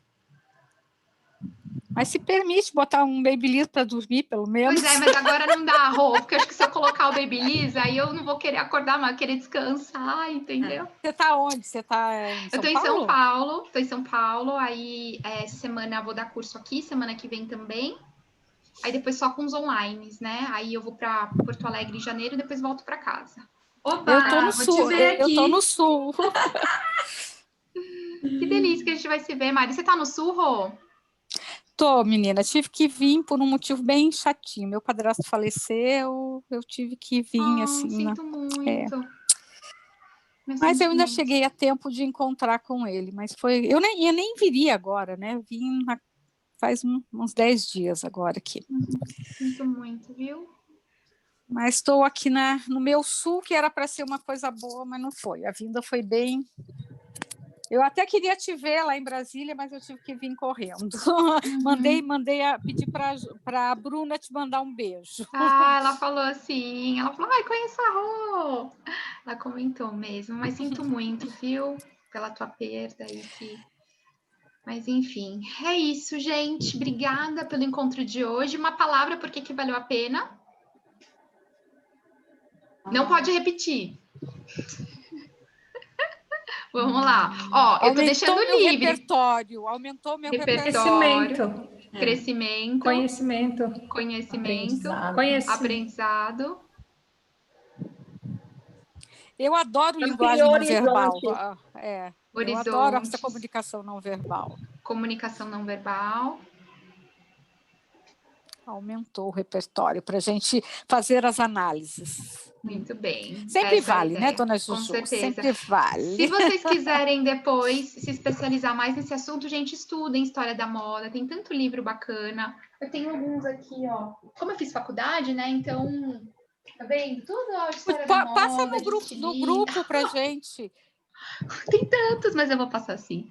Mas se permite botar um Babyliss para dormir, pelo menos.
Pois é, mas agora não dá, Rô, porque eu acho que se eu colocar o Babyliss, aí eu não vou querer acordar, mas eu querer descansar, entendeu?
Você tá onde? Você tá em São Paulo?
Eu tô em São Paulo, aí essa semana eu vou dar curso aqui, semana que vem também. Aí depois só com os online, né? Aí eu vou para Porto Alegre em janeiro e depois volto para casa.
Opa, eu tô no sul, eu tô no sul.
Que delícia que a gente vai se ver, Mari. Você tá no sul, Rô?
Tô, menina. Tive que vir por um motivo bem chatinho. Meu padrasto faleceu, eu tive que vir, assim.
Sinto muito.
Mas eu ainda cheguei a tempo de encontrar com ele. Mas foi... Eu nem viria agora, né? Vim faz uns 10 dias agora aqui.
Sinto muito, viu?
Mas estou aqui no meu sul, que era para ser uma coisa boa, mas não foi. A vinda foi bem... Eu até queria te ver lá em Brasília, mas eu tive que vir correndo. Mandei pedir para a Bruna te mandar um beijo.
Ela falou assim, ela falou, conheço a Rô. Ela comentou mesmo, mas sinto muito, viu? Pela tua perda aí. Mas enfim, é isso, gente. Obrigada pelo encontro de hoje. Uma palavra por que valeu a pena. Não pode repetir. Vamos lá. Ó, eu tô deixando livre.
Aumentou meu repertório.
Crescimento.
Conhecimento.
Aprendizado.
Eu adoro linguagem não verbal. Eu adoro essa comunicação não verbal.
Comunicação não verbal.
Aumentou o repertório para a gente fazer as análises.
Muito bem.
Sempre
Essa é a
vale, né,
ideia.
dona
Com
Juju?
certeza.
Sempre vale.
Se vocês quiserem depois se especializar mais nesse assunto, gente, estudem história da moda, tem tanto livro bacana. Eu tenho alguns aqui, ó. Como eu fiz faculdade, né? Então, tá vendo? Tudo ó, história da moda.
Passa no
estilo.
grupo pra gente.
Tem tantos, mas eu vou passar assim.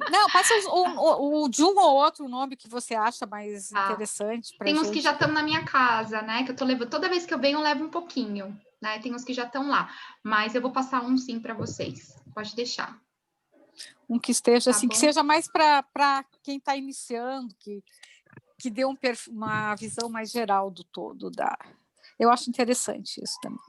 Não, passa de um ou outro nome que você acha mais
Tá.
interessante pra
Tem
gente.
uns que já estão na minha casa, né? Que eu tô levando. Toda vez que eu venho, eu levo um pouquinho, né? Tem uns que já estão lá. Mas eu vou passar um sim para vocês. Pode deixar.
Um que esteja
Tá
assim,
bom?
que seja mais para quem está iniciando, que dê uma visão mais geral do todo. Eu acho interessante isso também.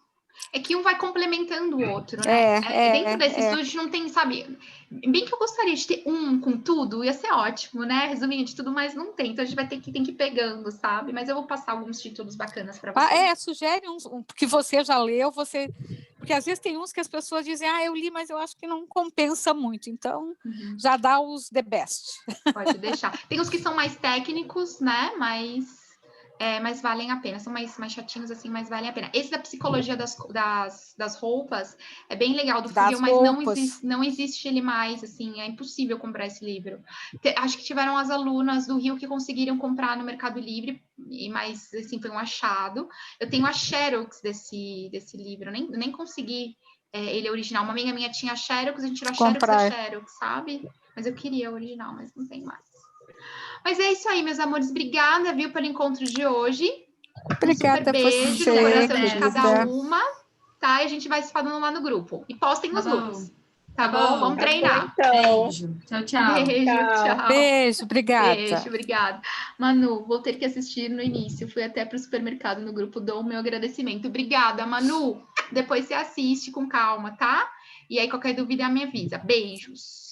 É que um vai complementando o outro, né? Dentro desse estudo, a gente não tem, sabe? Bem que eu gostaria de ter um com tudo, ia ser ótimo, né? Resumindo de tudo, mas não tem. Então a gente vai ter que ir pegando, sabe? Mas eu vou passar alguns títulos bacanas para vocês.
Sugere uns que você já leu, porque às vezes tem uns que as pessoas dizem, eu li, mas eu acho que não compensa muito. Então, já dá os the best.
Pode deixar. Tem uns que são mais técnicos, né? Mas valem a pena. São mais chatinhos, assim, mas valem a pena. Esse da psicologia das roupas é bem legal, do Fugel, mas não existe ele mais, assim, é impossível comprar esse livro. Acho que tiveram as alunas do Rio que conseguiram comprar no Mercado Livre, mas, assim, foi um achado. Eu tenho a Xerox desse livro, nem consegui ele original. Uma amiga minha tinha a Xerox, a gente tirou a Xerox da Xerox, sabe? Mas eu queria o original, mas não tem mais. Mas é isso aí, meus amores. Obrigada, viu, pelo encontro de hoje.
Obrigada
um super beijo
você,
no coração
querida.
de cada uma, tá? E a gente vai se falando lá no grupo. E postem nos grupos. Tá bom? Vamos treinar.
Então.
Beijo. Tchau, tchau.
Beijo, tchau.
Beijo, obrigada.
Beijo, obrigada. Manu, vou ter que assistir no início. Fui até para o supermercado no grupo, dou o meu agradecimento. Obrigada, Manu. Depois você assiste com calma, tá? E aí, qualquer dúvida, me avisa. Beijos.